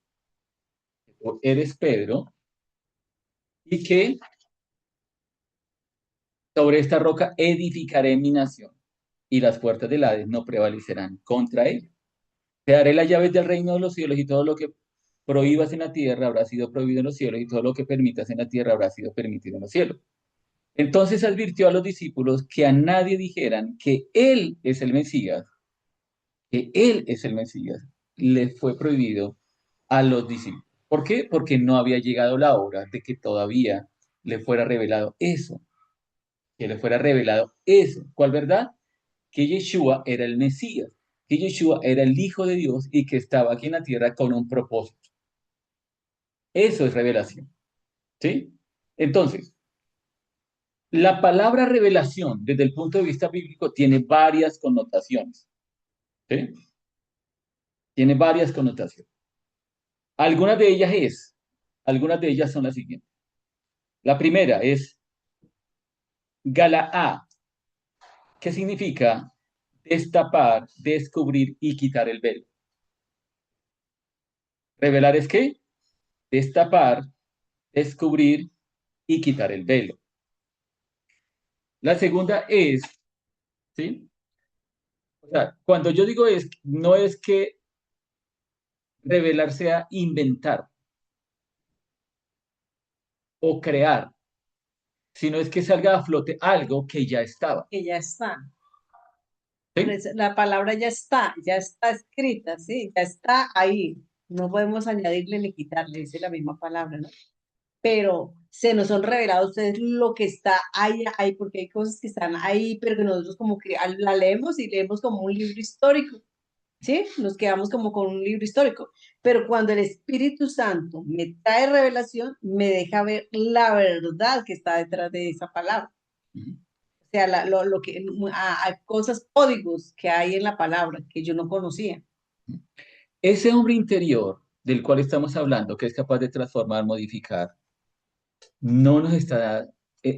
y que sobre esta roca edificaré mi nación, y las puertas del Hades no prevalecerán contra ella. Te daré las llaves del reino de los cielos, y todo lo que prohíbas en la tierra habrá sido prohibido en los cielos, y todo lo que permitas en la tierra habrá sido permitido en los cielos. Entonces advirtió a los discípulos que a nadie dijeran que Él es el Mesías, que Él es el Mesías. Le fue prohibido a los discípulos. ¿Por qué? Porque no había llegado la hora de que todavía le fuera revelado eso, que le fuera revelado eso. ¿Cuál verdad? Que Yeshua era el Mesías, que Yeshua era el Hijo de Dios y que estaba aquí en la tierra con un propósito. Eso es revelación, ¿sí? Entonces, la palabra revelación, desde el punto de vista bíblico, tiene varias connotaciones, ¿sí? Tiene varias connotaciones. Algunas de ellas son las siguientes. La primera es Galaá, que significa destapar, descubrir y quitar el velo. Revelar es qué? Destapar, descubrir y quitar el velo. La segunda es, ¿sí? O sea, cuando yo digo es, no es que revelar sea inventar o crear, sino es que salga a flote algo que ya estaba. Que ya está. ¿Sí? La palabra ya está escrita, ¿sí? Ya está ahí. No podemos añadirle ni quitarle, dice la misma palabra, ¿no? Pero se nos son revelados ustedes lo que está ahí, porque hay cosas que están ahí, pero que nosotros como que la leemos y leemos como un libro histórico, ¿sí? Nos quedamos como con un libro histórico. Pero cuando el Espíritu Santo me trae revelación, me deja ver la verdad que está detrás de esa palabra. Ujú. O sea, lo que, a cosas, códigos que hay en la palabra que yo no conocía. Ese hombre interior del cual estamos hablando, que es capaz de transformar, modificar, no nos está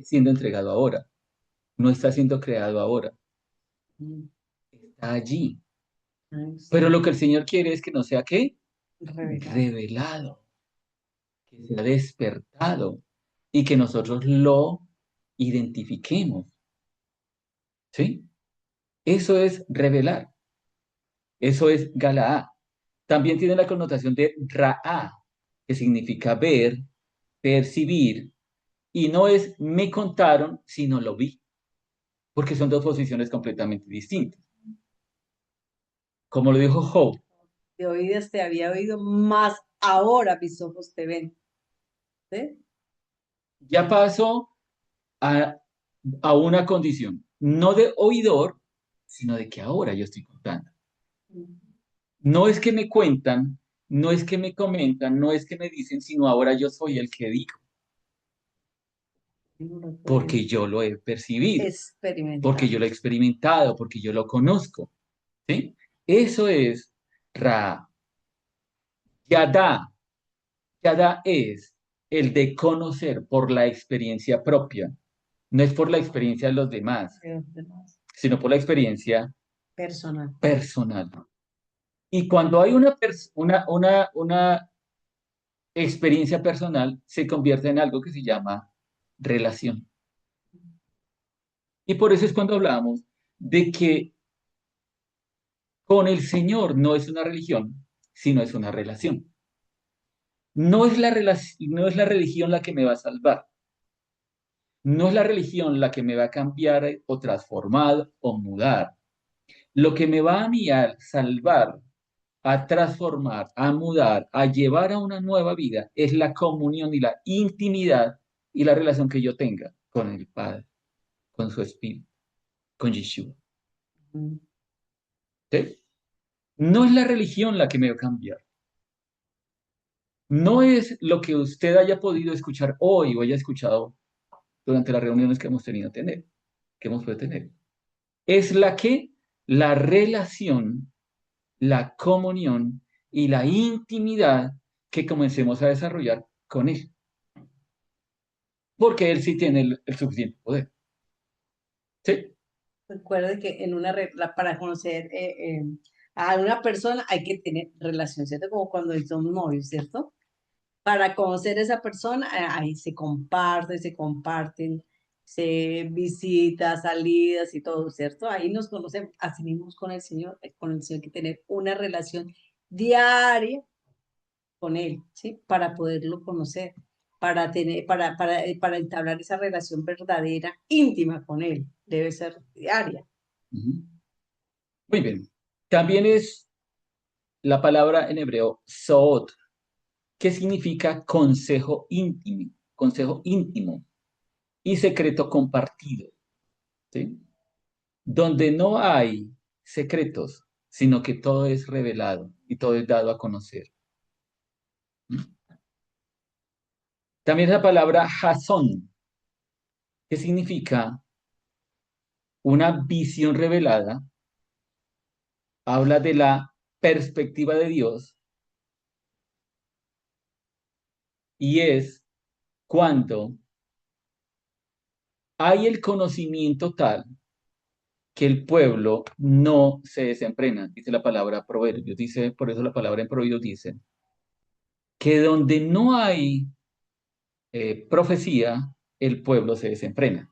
siendo entregado ahora, no está siendo creado ahora, Mm, está allí. ay, Pero sí, lo que el Señor quiere es que no sea ¿qué? revelado. Revelado, que sea despertado y que nosotros lo identifiquemos, ¿sí? Eso es revelar, eso es Galaá. También tiene la connotación de Raá, que significa ver, percibir, y no es me contaron, sino lo vi, porque son dos posiciones completamente distintas. Como lo dijo Job, De oídas te había oído, más ahora mis ojos te ven. ¿Sí? ya pasó a, a una condición, no de oidor, sino de que ahora yo estoy contando. No es que me cuentan, no es que me comentan, no es que me dicen, sino ahora yo soy el que digo, No lo pueden porque yo lo he percibido, porque experimentar. yo lo he experimentado, porque yo lo conozco, ¿sí? Eso es Ra. Yadá. Yadá es el de conocer por la experiencia propia, no es por la experiencia de los demás, De los demás. sino por la experiencia Personal. personal. Y cuando hay una experiencia personal, se convierte en algo que se llama relación. Y por eso es cuando hablamos de que con el Señor no es una religión, sino es una relación. No es la religión la que me va a salvar. No es la religión la que me va a cambiar o transformar o mudar. Lo que me va a mí a salvar, a transformar, a mudar, a llevar a una nueva vida es la comunión y la intimidad y la relación que yo tenga con el Padre, con su Espíritu, con Yeshua. Mm. ¿Sí? No es la religión la que me va a cambiar. No es lo que usted haya podido escuchar hoy o haya escuchado durante las reuniones que hemos tenido tener, que hemos podido tener. Es la relación, la comunión y la intimidad que comencemos a desarrollar con Él. Porque Él sí tiene el suficiente poder. ¿Sí? Recuerde que para conocer a una persona hay que tener relación, ¿cierto? Como cuando son novios, ¿cierto? Para conocer a esa persona, ahí se comparten, se visitas, salidas y todo, ¿cierto? Ahí nos conocemos, así mismo con el Señor hay que tener una relación diaria con Él, ¿sí? Para poderlo conocer, para entablar esa relación verdadera, íntima con Él, debe ser diaria. Ujú. Muy bien. También es la palabra en hebreo soot, que significa consejo íntimo y secreto compartido. ¿Sí? Donde no hay secretos, sino que todo es revelado y todo es dado a conocer. ¿Mm? También la palabra Jasón, que significa una visión revelada, habla de la perspectiva de Dios y es cuando hay el conocimiento tal que el pueblo no se desenfrena, dice la palabra Proverbios, dice, por eso la palabra en Proverbios dice, que donde no hay profecía, el pueblo se desenfrena.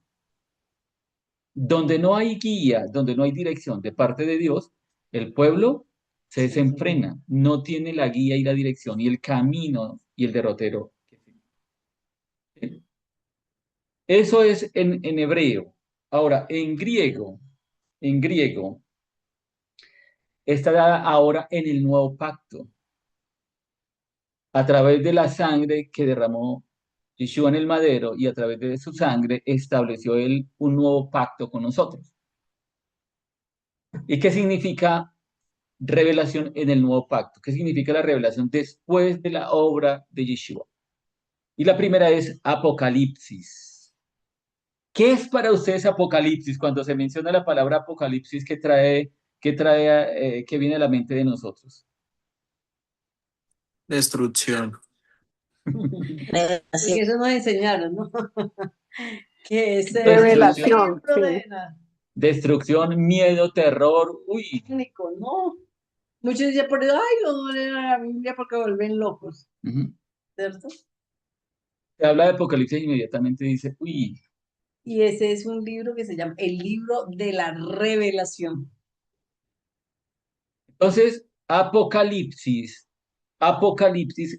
Donde no hay guía, donde no hay dirección de parte de Dios, el pueblo se Sí, sí. desenfrena, no tiene la guía y la dirección y el camino y el derrotero. Eso es en hebreo. Ahora, en griego, está dada ahora en el nuevo pacto, a través de la sangre que derramó Yeshua en el madero y a través de su sangre estableció él un nuevo pacto con nosotros. ¿Y qué significa revelación en el nuevo pacto. ¿Qué significa la revelación después de la obra de Yeshua? Y la primera es Apocalipsis. ¿Qué es para ustedes Apocalipsis? Cuando se menciona la palabra Apocalipsis, qué viene a la mente de nosotros? Destrucción. Porque Revelación. eso nos enseñaron, ¿no? Que es el Revelación, libro sí. de la Destrucción, miedo, terror. Uy. pánico, ¿no? Muchos dicen por eso, ay, no leen la Biblia porque vuelven locos, Ujú. ¿cierto? Se habla de Apocalipsis e inmediatamente dice, uy. Y ese es un libro que se llama el libro de la revelación. Entonces, Apocalipsis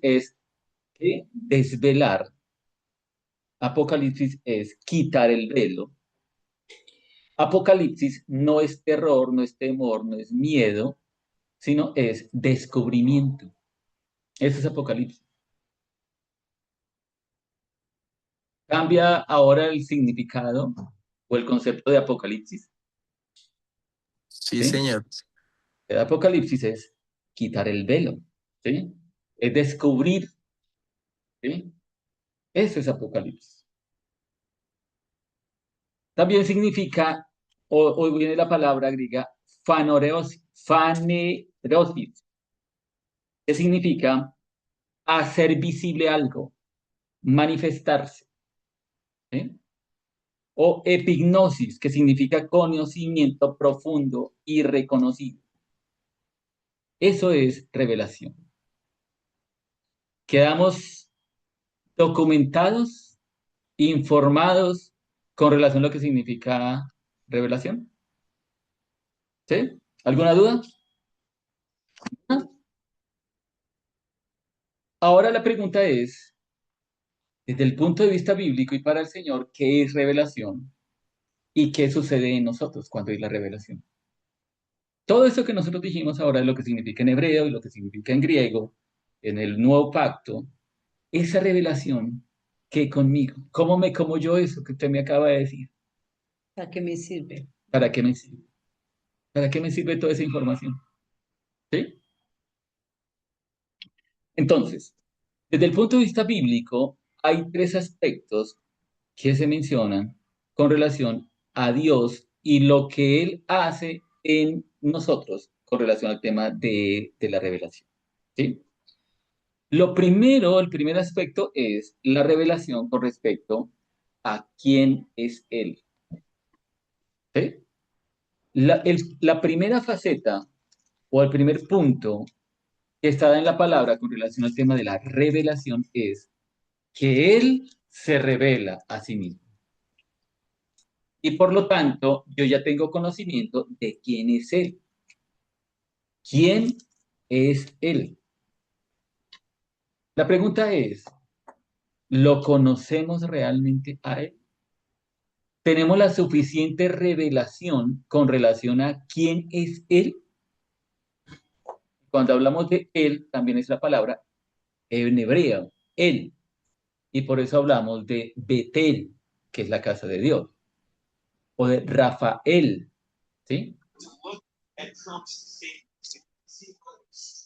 es desvelar. Apocalipsis es quitar el velo. Apocalipsis no es terror, no es temor, no es miedo, sino es descubrimiento. Eso es Apocalipsis. Cambia ahora el significado o el concepto de Apocalipsis. Sí, ¿Sí? señor. El Apocalipsis es quitar el velo. ¿Sí? Es descubrir. ¿Sí? Eso es Apocalipsis. También significa, hoy viene la palabra griega, fanerosis, que significa hacer visible algo, manifestarse. ¿Sí? O epignosis, que significa conocimiento profundo y reconocido. Eso es revelación. Quedamos documentados, informados con relación a lo que significa revelación. ¿Sí? ¿Alguna duda? ¿No? Ahora la pregunta es, desde el punto de vista bíblico y para el Señor, ¿qué es revelación? ¿Y qué sucede en nosotros cuando hay la revelación? Todo eso que nosotros dijimos ahora es lo que significa en hebreo y lo que significa en griego, en el nuevo pacto, esa revelación que conmigo, ¿cómo me como yo eso que usted me acaba de decir? ¿Para qué me sirve? ¿Para qué me sirve? ¿Para qué me sirve toda esa información? ¿Sí? Entonces, desde el punto de vista bíblico, hay tres aspectos que se mencionan con relación a Dios y lo que Él hace en nosotros con relación al tema de la revelación. ¿Sí? Lo primero, el primer aspecto es la revelación con respecto a quién es Él. ¿Sí? La primera faceta o el primer punto que está en la palabra con relación al tema de la revelación es que Él se revela a sí mismo. Y por lo tanto, yo ya tengo conocimiento de quién es Él. ¿Quién es Él? La pregunta es, ¿lo conocemos realmente a Él? ¿Tenemos la suficiente revelación con relación a quién es Él? Cuando hablamos de Él, también es la palabra en hebreo, Él. Y por eso hablamos de Betel, que es la casa de Dios, o de Rafael, ¿sí?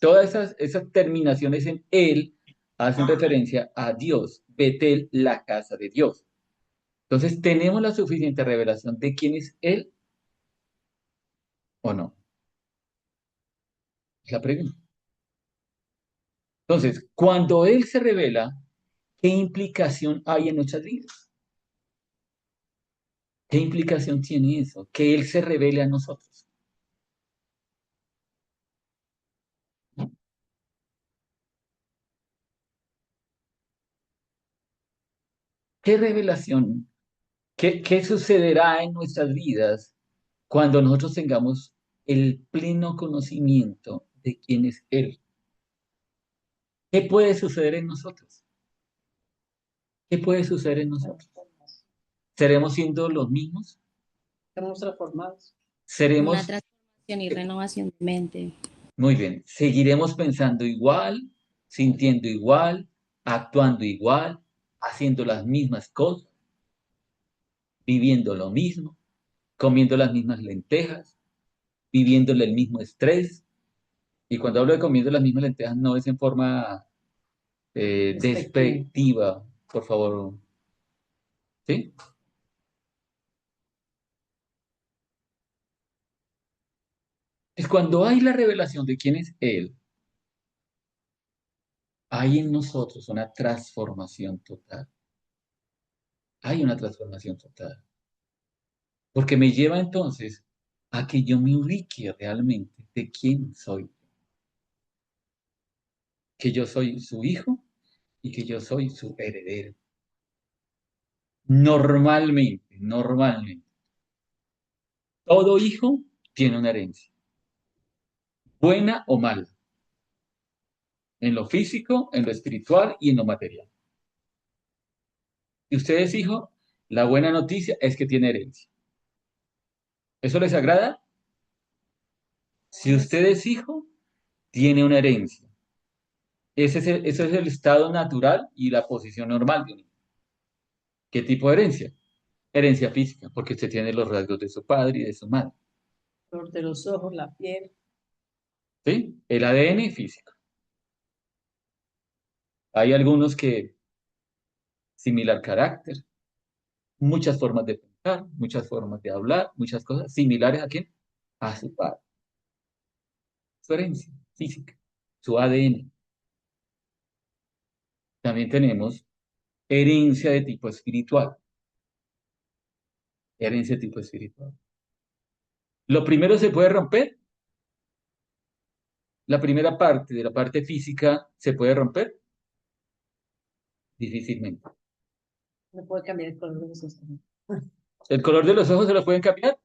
Todas esas terminaciones en Él hacen referencia a Dios, Betel, la casa de Dios. Entonces, ¿tenemos la suficiente revelación de quién es Él o no? Es la pregunta. Entonces, cuando Él se revela, ¿qué implicación hay en nuestras vidas? ¿Qué implicación tiene eso? Que Él se revele a nosotros. ¿Qué revelación? ¿Qué sucederá en nuestras vidas cuando nosotros tengamos el pleno conocimiento de quién es Él? ¿Qué puede suceder en nosotros? ¿Qué puede suceder en nosotros? ¿Seremos siendo los mismos? Estamos transformados. Una ¿Seremos, transformación y renovación de mente. muy bien, seguiremos pensando igual, sintiendo igual, actuando igual, haciendo las mismas cosas, viviendo lo mismo, comiendo las mismas lentejas, viviéndole el mismo estrés? Y cuando hablo de comiendo las mismas lentejas, no es en forma Despectiva. despectiva, por favor. ¿Sí? Es cuando hay la revelación de quién es Él, hay en nosotros una transformación total. Hay una transformación total. Porque me lleva entonces a que yo me ubique realmente de quién soy. Que yo soy su hijo y que yo soy su heredero. Normalmente, todo hijo tiene una herencia, buena o mala, en lo físico, en lo espiritual y en lo material. Si usted es hijo, la buena noticia es que tiene herencia. ¿Eso les agrada? Si usted es hijo, tiene una herencia. Ese es el estado natural y la posición normal de un hijo. ¿Qué tipo de herencia? Herencia física, porque usted tiene los rasgos de su padre y de su madre. Color de los ojos, la piel. ¿Sí? El ADN físico. Hay algunos que similar carácter, muchas formas de pensar, muchas formas de hablar, muchas cosas similares a quién? A su padre. Su herencia física, su ADN. También tenemos herencia de tipo espiritual. Herencia de tipo espiritual. Lo primero se puede romper. La primera parte de la parte física se puede romper difícilmente. No puede cambiar el color de los ojos. ¿El color de los ojos se lo pueden cambiar?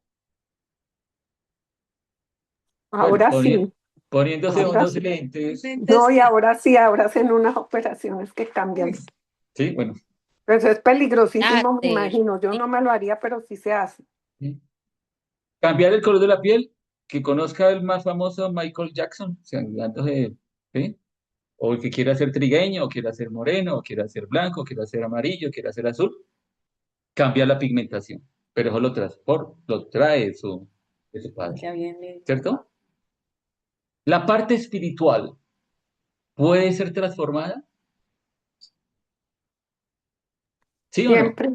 Bueno, Ahora sí, poniéndose ahora unos sí. lentes. No, y ahora sí, ahora hacen unas operaciones que cambian. Sí, bueno. Pues es Ah, peligrosísimo, me sí. imagino. Yo no me lo haría, pero sí se hace. ¿Sí? Cambiar el color de la piel, que conozca el más famoso Michael Jackson, o sea, ¿sí? O el que quiera ser trigueño, o quiera ser moreno, o quiera ser blanco, o quiera ser amarillo, o quiera ser azul, cambia la pigmentación, pero eso lo trae de su padre, Ya viene. ¿cierto? La parte espiritual puede ser transformada, ¿sí o no? Siempre,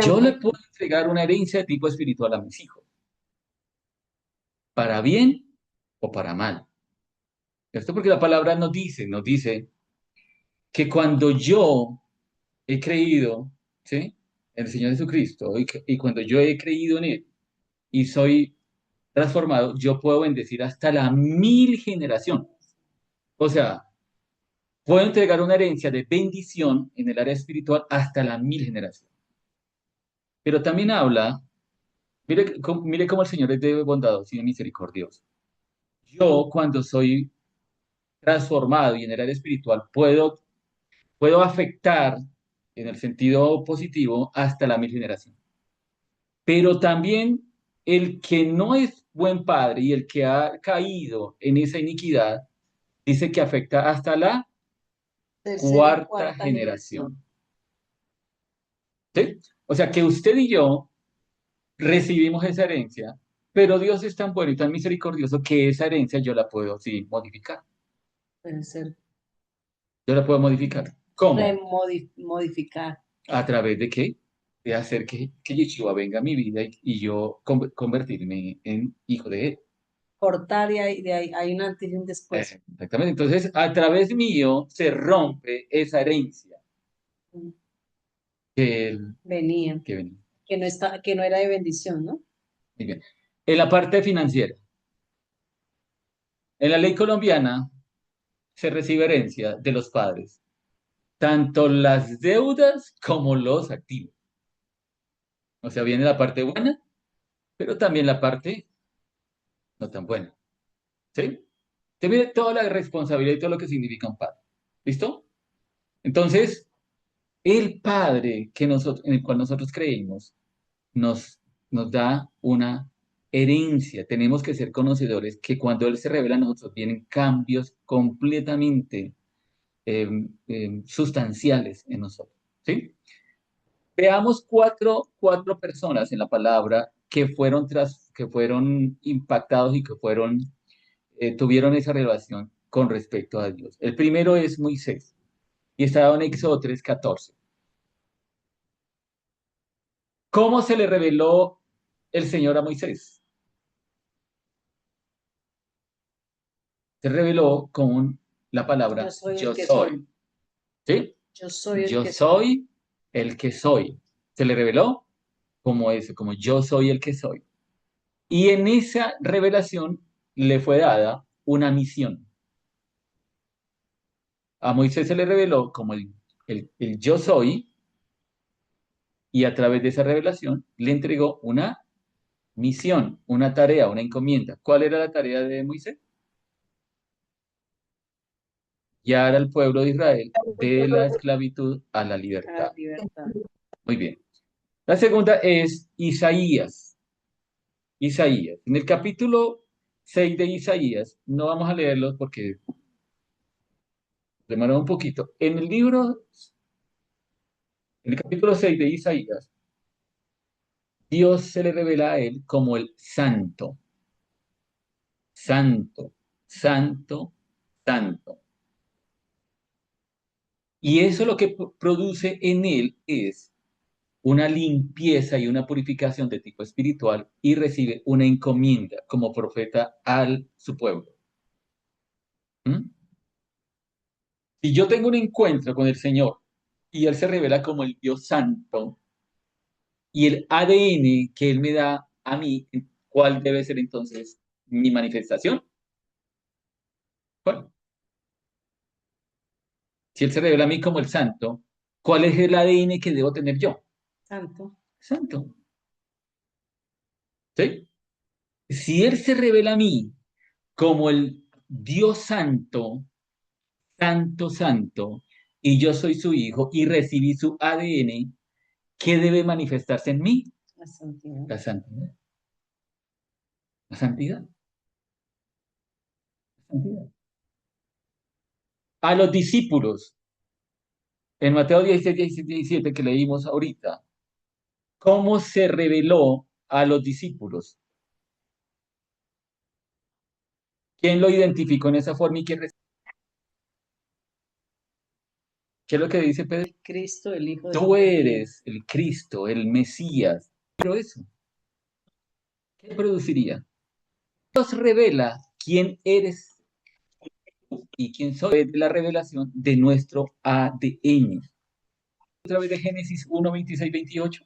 Yo le siempre. puedo entregar una herencia de tipo espiritual a mis hijos, para bien o para mal, ¿cierto? Porque la palabra nos dice que cuando yo he creído, ¿sí? En el Señor Jesucristo y cuando yo he creído en Él y soy transformado, yo puedo bendecir hasta la 1000 generación. O sea, puedo entregar una herencia de bendición en el área espiritual hasta la 1000 generación. Pero también habla, mire cómo el Señor es de bondadoso y de misericordioso. Yo cuando soy transformado y en el área espiritual puedo afectar en el sentido positivo hasta la 1000 generación. Pero también el que no es buen padre y el que ha caído en esa iniquidad, dice que afecta hasta la Tercera y cuarta cuarta generación. generación. ¿Sí? O sea que usted y yo recibimos esa herencia, pero Dios es tan bueno y tan misericordioso que esa herencia yo la puedo, sí, modificar. Puede ser Yo la puedo modificar. ¿Cómo? modificar. ¿A través de qué? De hacer que Yeshua venga a mi vida y yo convertirme en hijo de él. Cortar y de ahí hay un antes y un después. Exactamente. Entonces, a través mío se rompe esa herencia que, él- Venía. que venía. Que no era de bendición, ¿no? Muy bien. En la parte financiera, en la ley colombiana se recibe herencia de los padres, tanto las deudas como los activos. O sea, viene la parte buena, pero también la parte no tan buena. ¿Sí? Te viene toda la responsabilidad y todo lo que significa un padre. ¿Listo? Entonces, el padre en el cual nosotros creímos nos, nos da una herencia. Tenemos que ser conocedores que cuando Él se revela a nosotros vienen cambios completamente sustanciales en nosotros. ¿Sí? Veamos cuatro personas en la palabra que fueron impactados y que fueron tuvieron esa relación con respecto a Dios. El primero es Moisés y está en Éxodo 3:14. ¿Cómo se le reveló el Señor a Moisés? Se reveló con la palabra Yo soy el yo que soy. soy. ¿Sí? Yo soy el Yo que soy. soy el que soy. Se le reveló como eso, como yo soy el que soy. Y en esa revelación le fue dada una misión. A Moisés se le reveló como el yo soy y a través de esa revelación le entregó una misión, una tarea, una encomienda. ¿Cuál era la tarea de Moisés? Guiar al pueblo de Israel de la esclavitud a la A la libertad. libertad. Muy bien. La segunda es Isaías. Isaías. En el capítulo 6 de Isaías, no vamos a leerlos porque demora un poquito. En el capítulo 6 de Isaías, Dios se le revela a él como el santo, santo, santo, santo. Y eso lo que produce en él es una limpieza y una purificación de tipo espiritual y recibe una encomienda como profeta al su pueblo. ¿Mm? Si yo tengo un encuentro con el Señor y Él se revela como el Dios Santo y el ADN que Él me da a mí, ¿cuál debe ser entonces mi manifestación? ¿Cuál? Si Él se revela a mí como el Santo, ¿cuál es el ADN que debo tener yo? Santo. Santo. ¿Sí? Si Él se revela a mí como el Dios Santo, Santo, Santo, y yo soy su hijo y recibí su ADN, ¿qué debe manifestarse en mí? La santidad. La santidad. La santidad. La santidad. A los discípulos, en Mateo 16, 16, 17 que leímos ahorita, ¿cómo se reveló a los discípulos? ¿Quién lo identificó en esa forma y qué es lo que dice Pedro? El Cristo, el Hijo de Tú Dios. eres el Cristo, el Mesías. Pero eso, ¿qué produciría? Dios revela quién eres y quién soy de la revelación de nuestro ADN. A través de Génesis 1, 26, 28.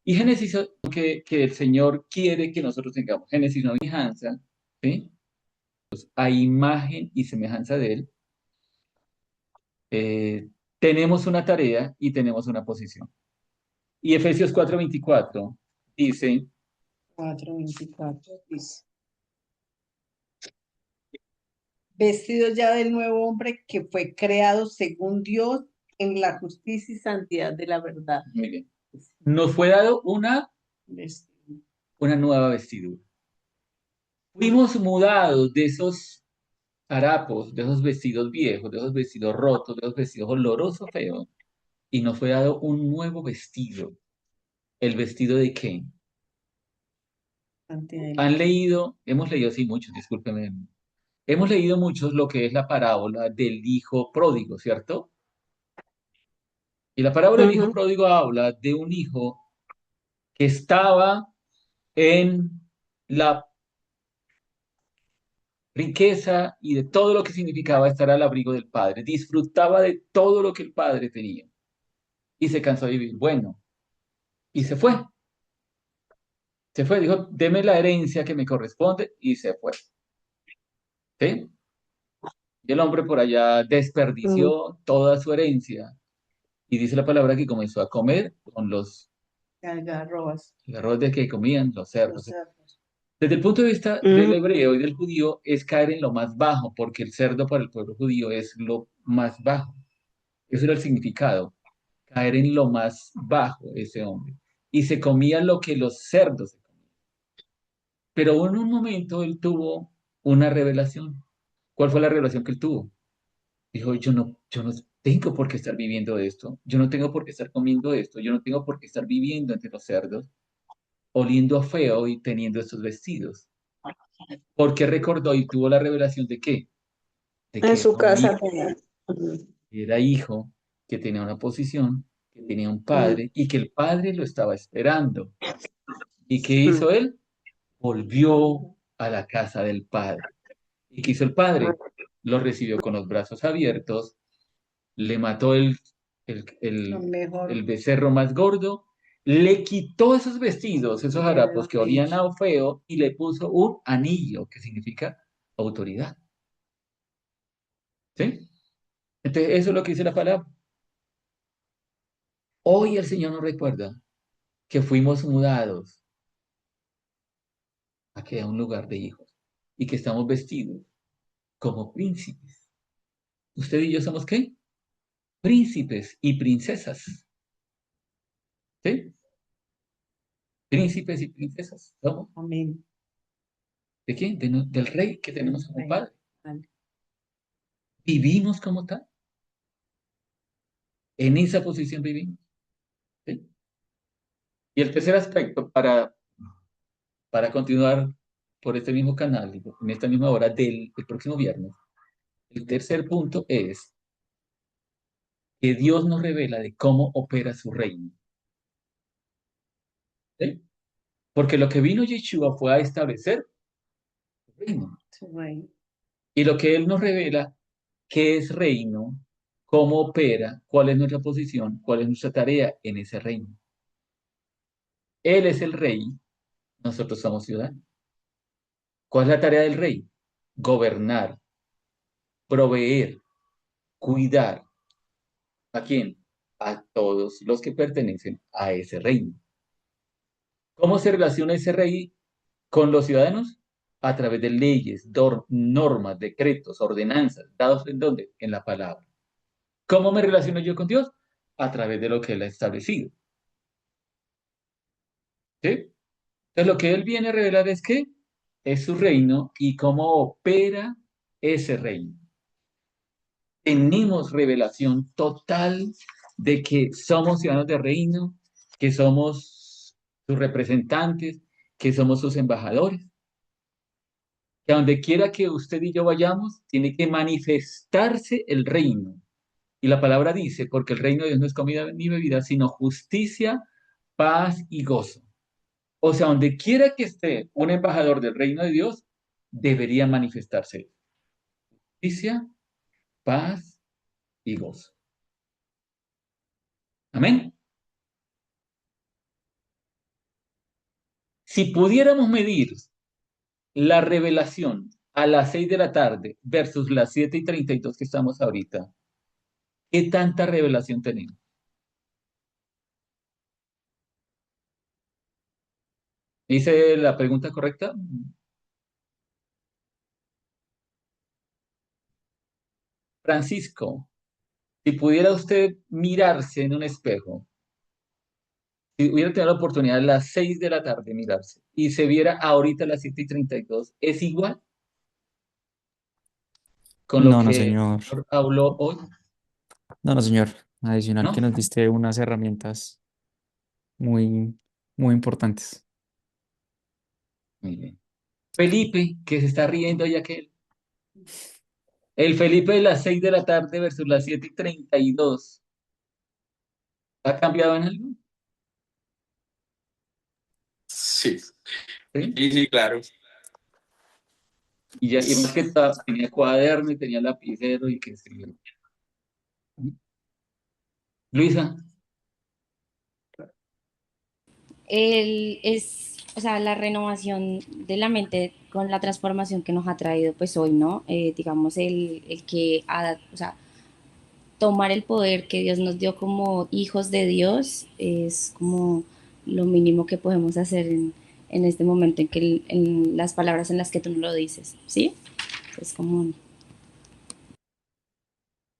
Y Génesis que el Señor quiere que nosotros tengamos. Génesis una semejanza, ¿sí? A imagen y semejanza de Él. eh, tenemos una tarea y tenemos una posición. Y Efesios 4:24 dice, 4:24 dice. Vestidos ya del nuevo hombre que fue creado según Dios en la justicia y santidad de la verdad. muy bien, nos fue dado Vestido. una nueva vestidura. Fuimos mudados de esos harapos, de esos vestidos viejos, de esos vestidos rotos, de esos vestidos olorosos, feos, y nos fue dado un nuevo vestido. ¿El vestido de qué? Santidad. Hemos leído, sí, muchos, discúlpeme, hemos leído muchos lo que es la parábola del hijo pródigo, ¿cierto? Y la parábola del hijo Ujú. pródigo habla de un hijo que estaba en la riqueza y de todo lo que significaba estar al abrigo del padre, disfrutaba de todo lo que el padre tenía y se cansó de vivir. Bueno, y se fue, dijo, deme la herencia que me corresponde y se fue. ¿Sí? Y el hombre por allá Mm. desperdició toda su herencia y dice la palabra que comenzó a comer con los Algarrobas. arroz de que comían los Los cerdos. cerdos. Desde el punto de vista del Mm. hebreo y del judío es caer en lo más bajo, porque el cerdo para el pueblo judío es lo más bajo. Ese era el significado, caer en lo más bajo ese hombre. Y se comía lo que los cerdos se comían. Pero en un momento él tuvo una revelación. ¿Cuál fue la revelación que él tuvo? Dijo, yo no tengo por qué estar viviendo esto, yo no tengo por qué estar comiendo esto, yo no tengo por qué estar viviendo entre los cerdos, oliendo a feo y teniendo estos vestidos. Porque recordó y tuvo la revelación de qué? De En que su era un casa hijo, tenía. Ujú. era hijo, que tenía una posición, que tenía un Mm, padre y que el padre lo estaba esperando. ¿Y qué mm. hizo él? Volvió a la casa del padre. ¿Y qué hizo el padre? Lo recibió con los brazos abiertos, le mató el, Lo el, mejor el becerro más gordo, le quitó esos vestidos, esos que debe harapos haber que olían hecho. a feo y le puso un anillo, que significa autoridad. ¿Sí? Entonces, eso es lo que dice la palabra. Hoy el Señor nos recuerda que fuimos mudados a un lugar de hijos y que estamos vestidos como príncipes. ¿Usted y yo somos qué? Príncipes y princesas. ¿Sí? Príncipes y princesas. ¿Somos? Amén. ¿De quién? Del rey que tenemos como Amén. padre. Vale. Vivimos como tal. En esa posición vivimos. ¿Sí? Y el tercer aspecto, para continuar por este mismo canal, en esta misma hora del próximo viernes, el tercer punto es que Dios nos revela de cómo opera su reino. ¿Sí? Porque lo que vino Yeshua fue a establecer su reino. Su reino. Y lo que Él nos revela, qué es reino, cómo opera, cuál es nuestra posición, cuál es nuestra tarea en ese reino. Él es el rey, nosotros somos ciudadanos. ¿Cuál es la tarea del rey? Gobernar, proveer, cuidar. ¿A quién? A todos los que pertenecen a ese reino. ¿Cómo se relaciona ese rey con los ciudadanos? A través de leyes, normas, decretos, ordenanzas, dados en dónde? En la palabra. ¿Cómo me relaciono yo con Dios? A través de lo que Él ha establecido. ¿Sí? Entonces, lo que Él viene a revelar es que es su reino y cómo opera ese reino. Tenemos revelación total de que somos ciudadanos de reino, que somos sus representantes, que somos sus embajadores. Que a donde quiera que usted y yo vayamos, tiene que manifestarse el reino. Y la palabra dice, porque el reino de Dios no es comida ni bebida, sino justicia, paz y gozo. O sea, donde quiera que esté un embajador del reino de Dios, debería manifestarse justicia, paz y gozo. Amén. Si pudiéramos medir la revelación a las 6 de la tarde versus las 7:32 que estamos ahorita, ¿qué tanta revelación tenemos? ¿Hice la pregunta correcta? Francisco, si pudiera usted mirarse en un espejo, si hubiera tenido la oportunidad a las 6 de la tarde mirarse y se viera ahorita a las 7:32, ¿es igual con lo No, no, que señor. el Señor habló hoy? No, no, señor. Adicional que ¿No? nos diste unas herramientas muy, muy importantes. Muy bien. Felipe, que se está riendo ya que el Felipe de las 6 de la tarde versus las 7:32, ¿ha cambiado en algo? Sí, ¿Sí? sí, sí, claro. Y más que tenía cuaderno y tenía lapicero y que escribía. Luisa, O sea, la renovación de la mente con la transformación que nos ha traído pues hoy, ¿no? Digamos, el que, o sea, tomar el poder que Dios nos dio como hijos de Dios es como lo mínimo que podemos hacer en este momento en las palabras en las que tú no lo dices, ¿sí? Es como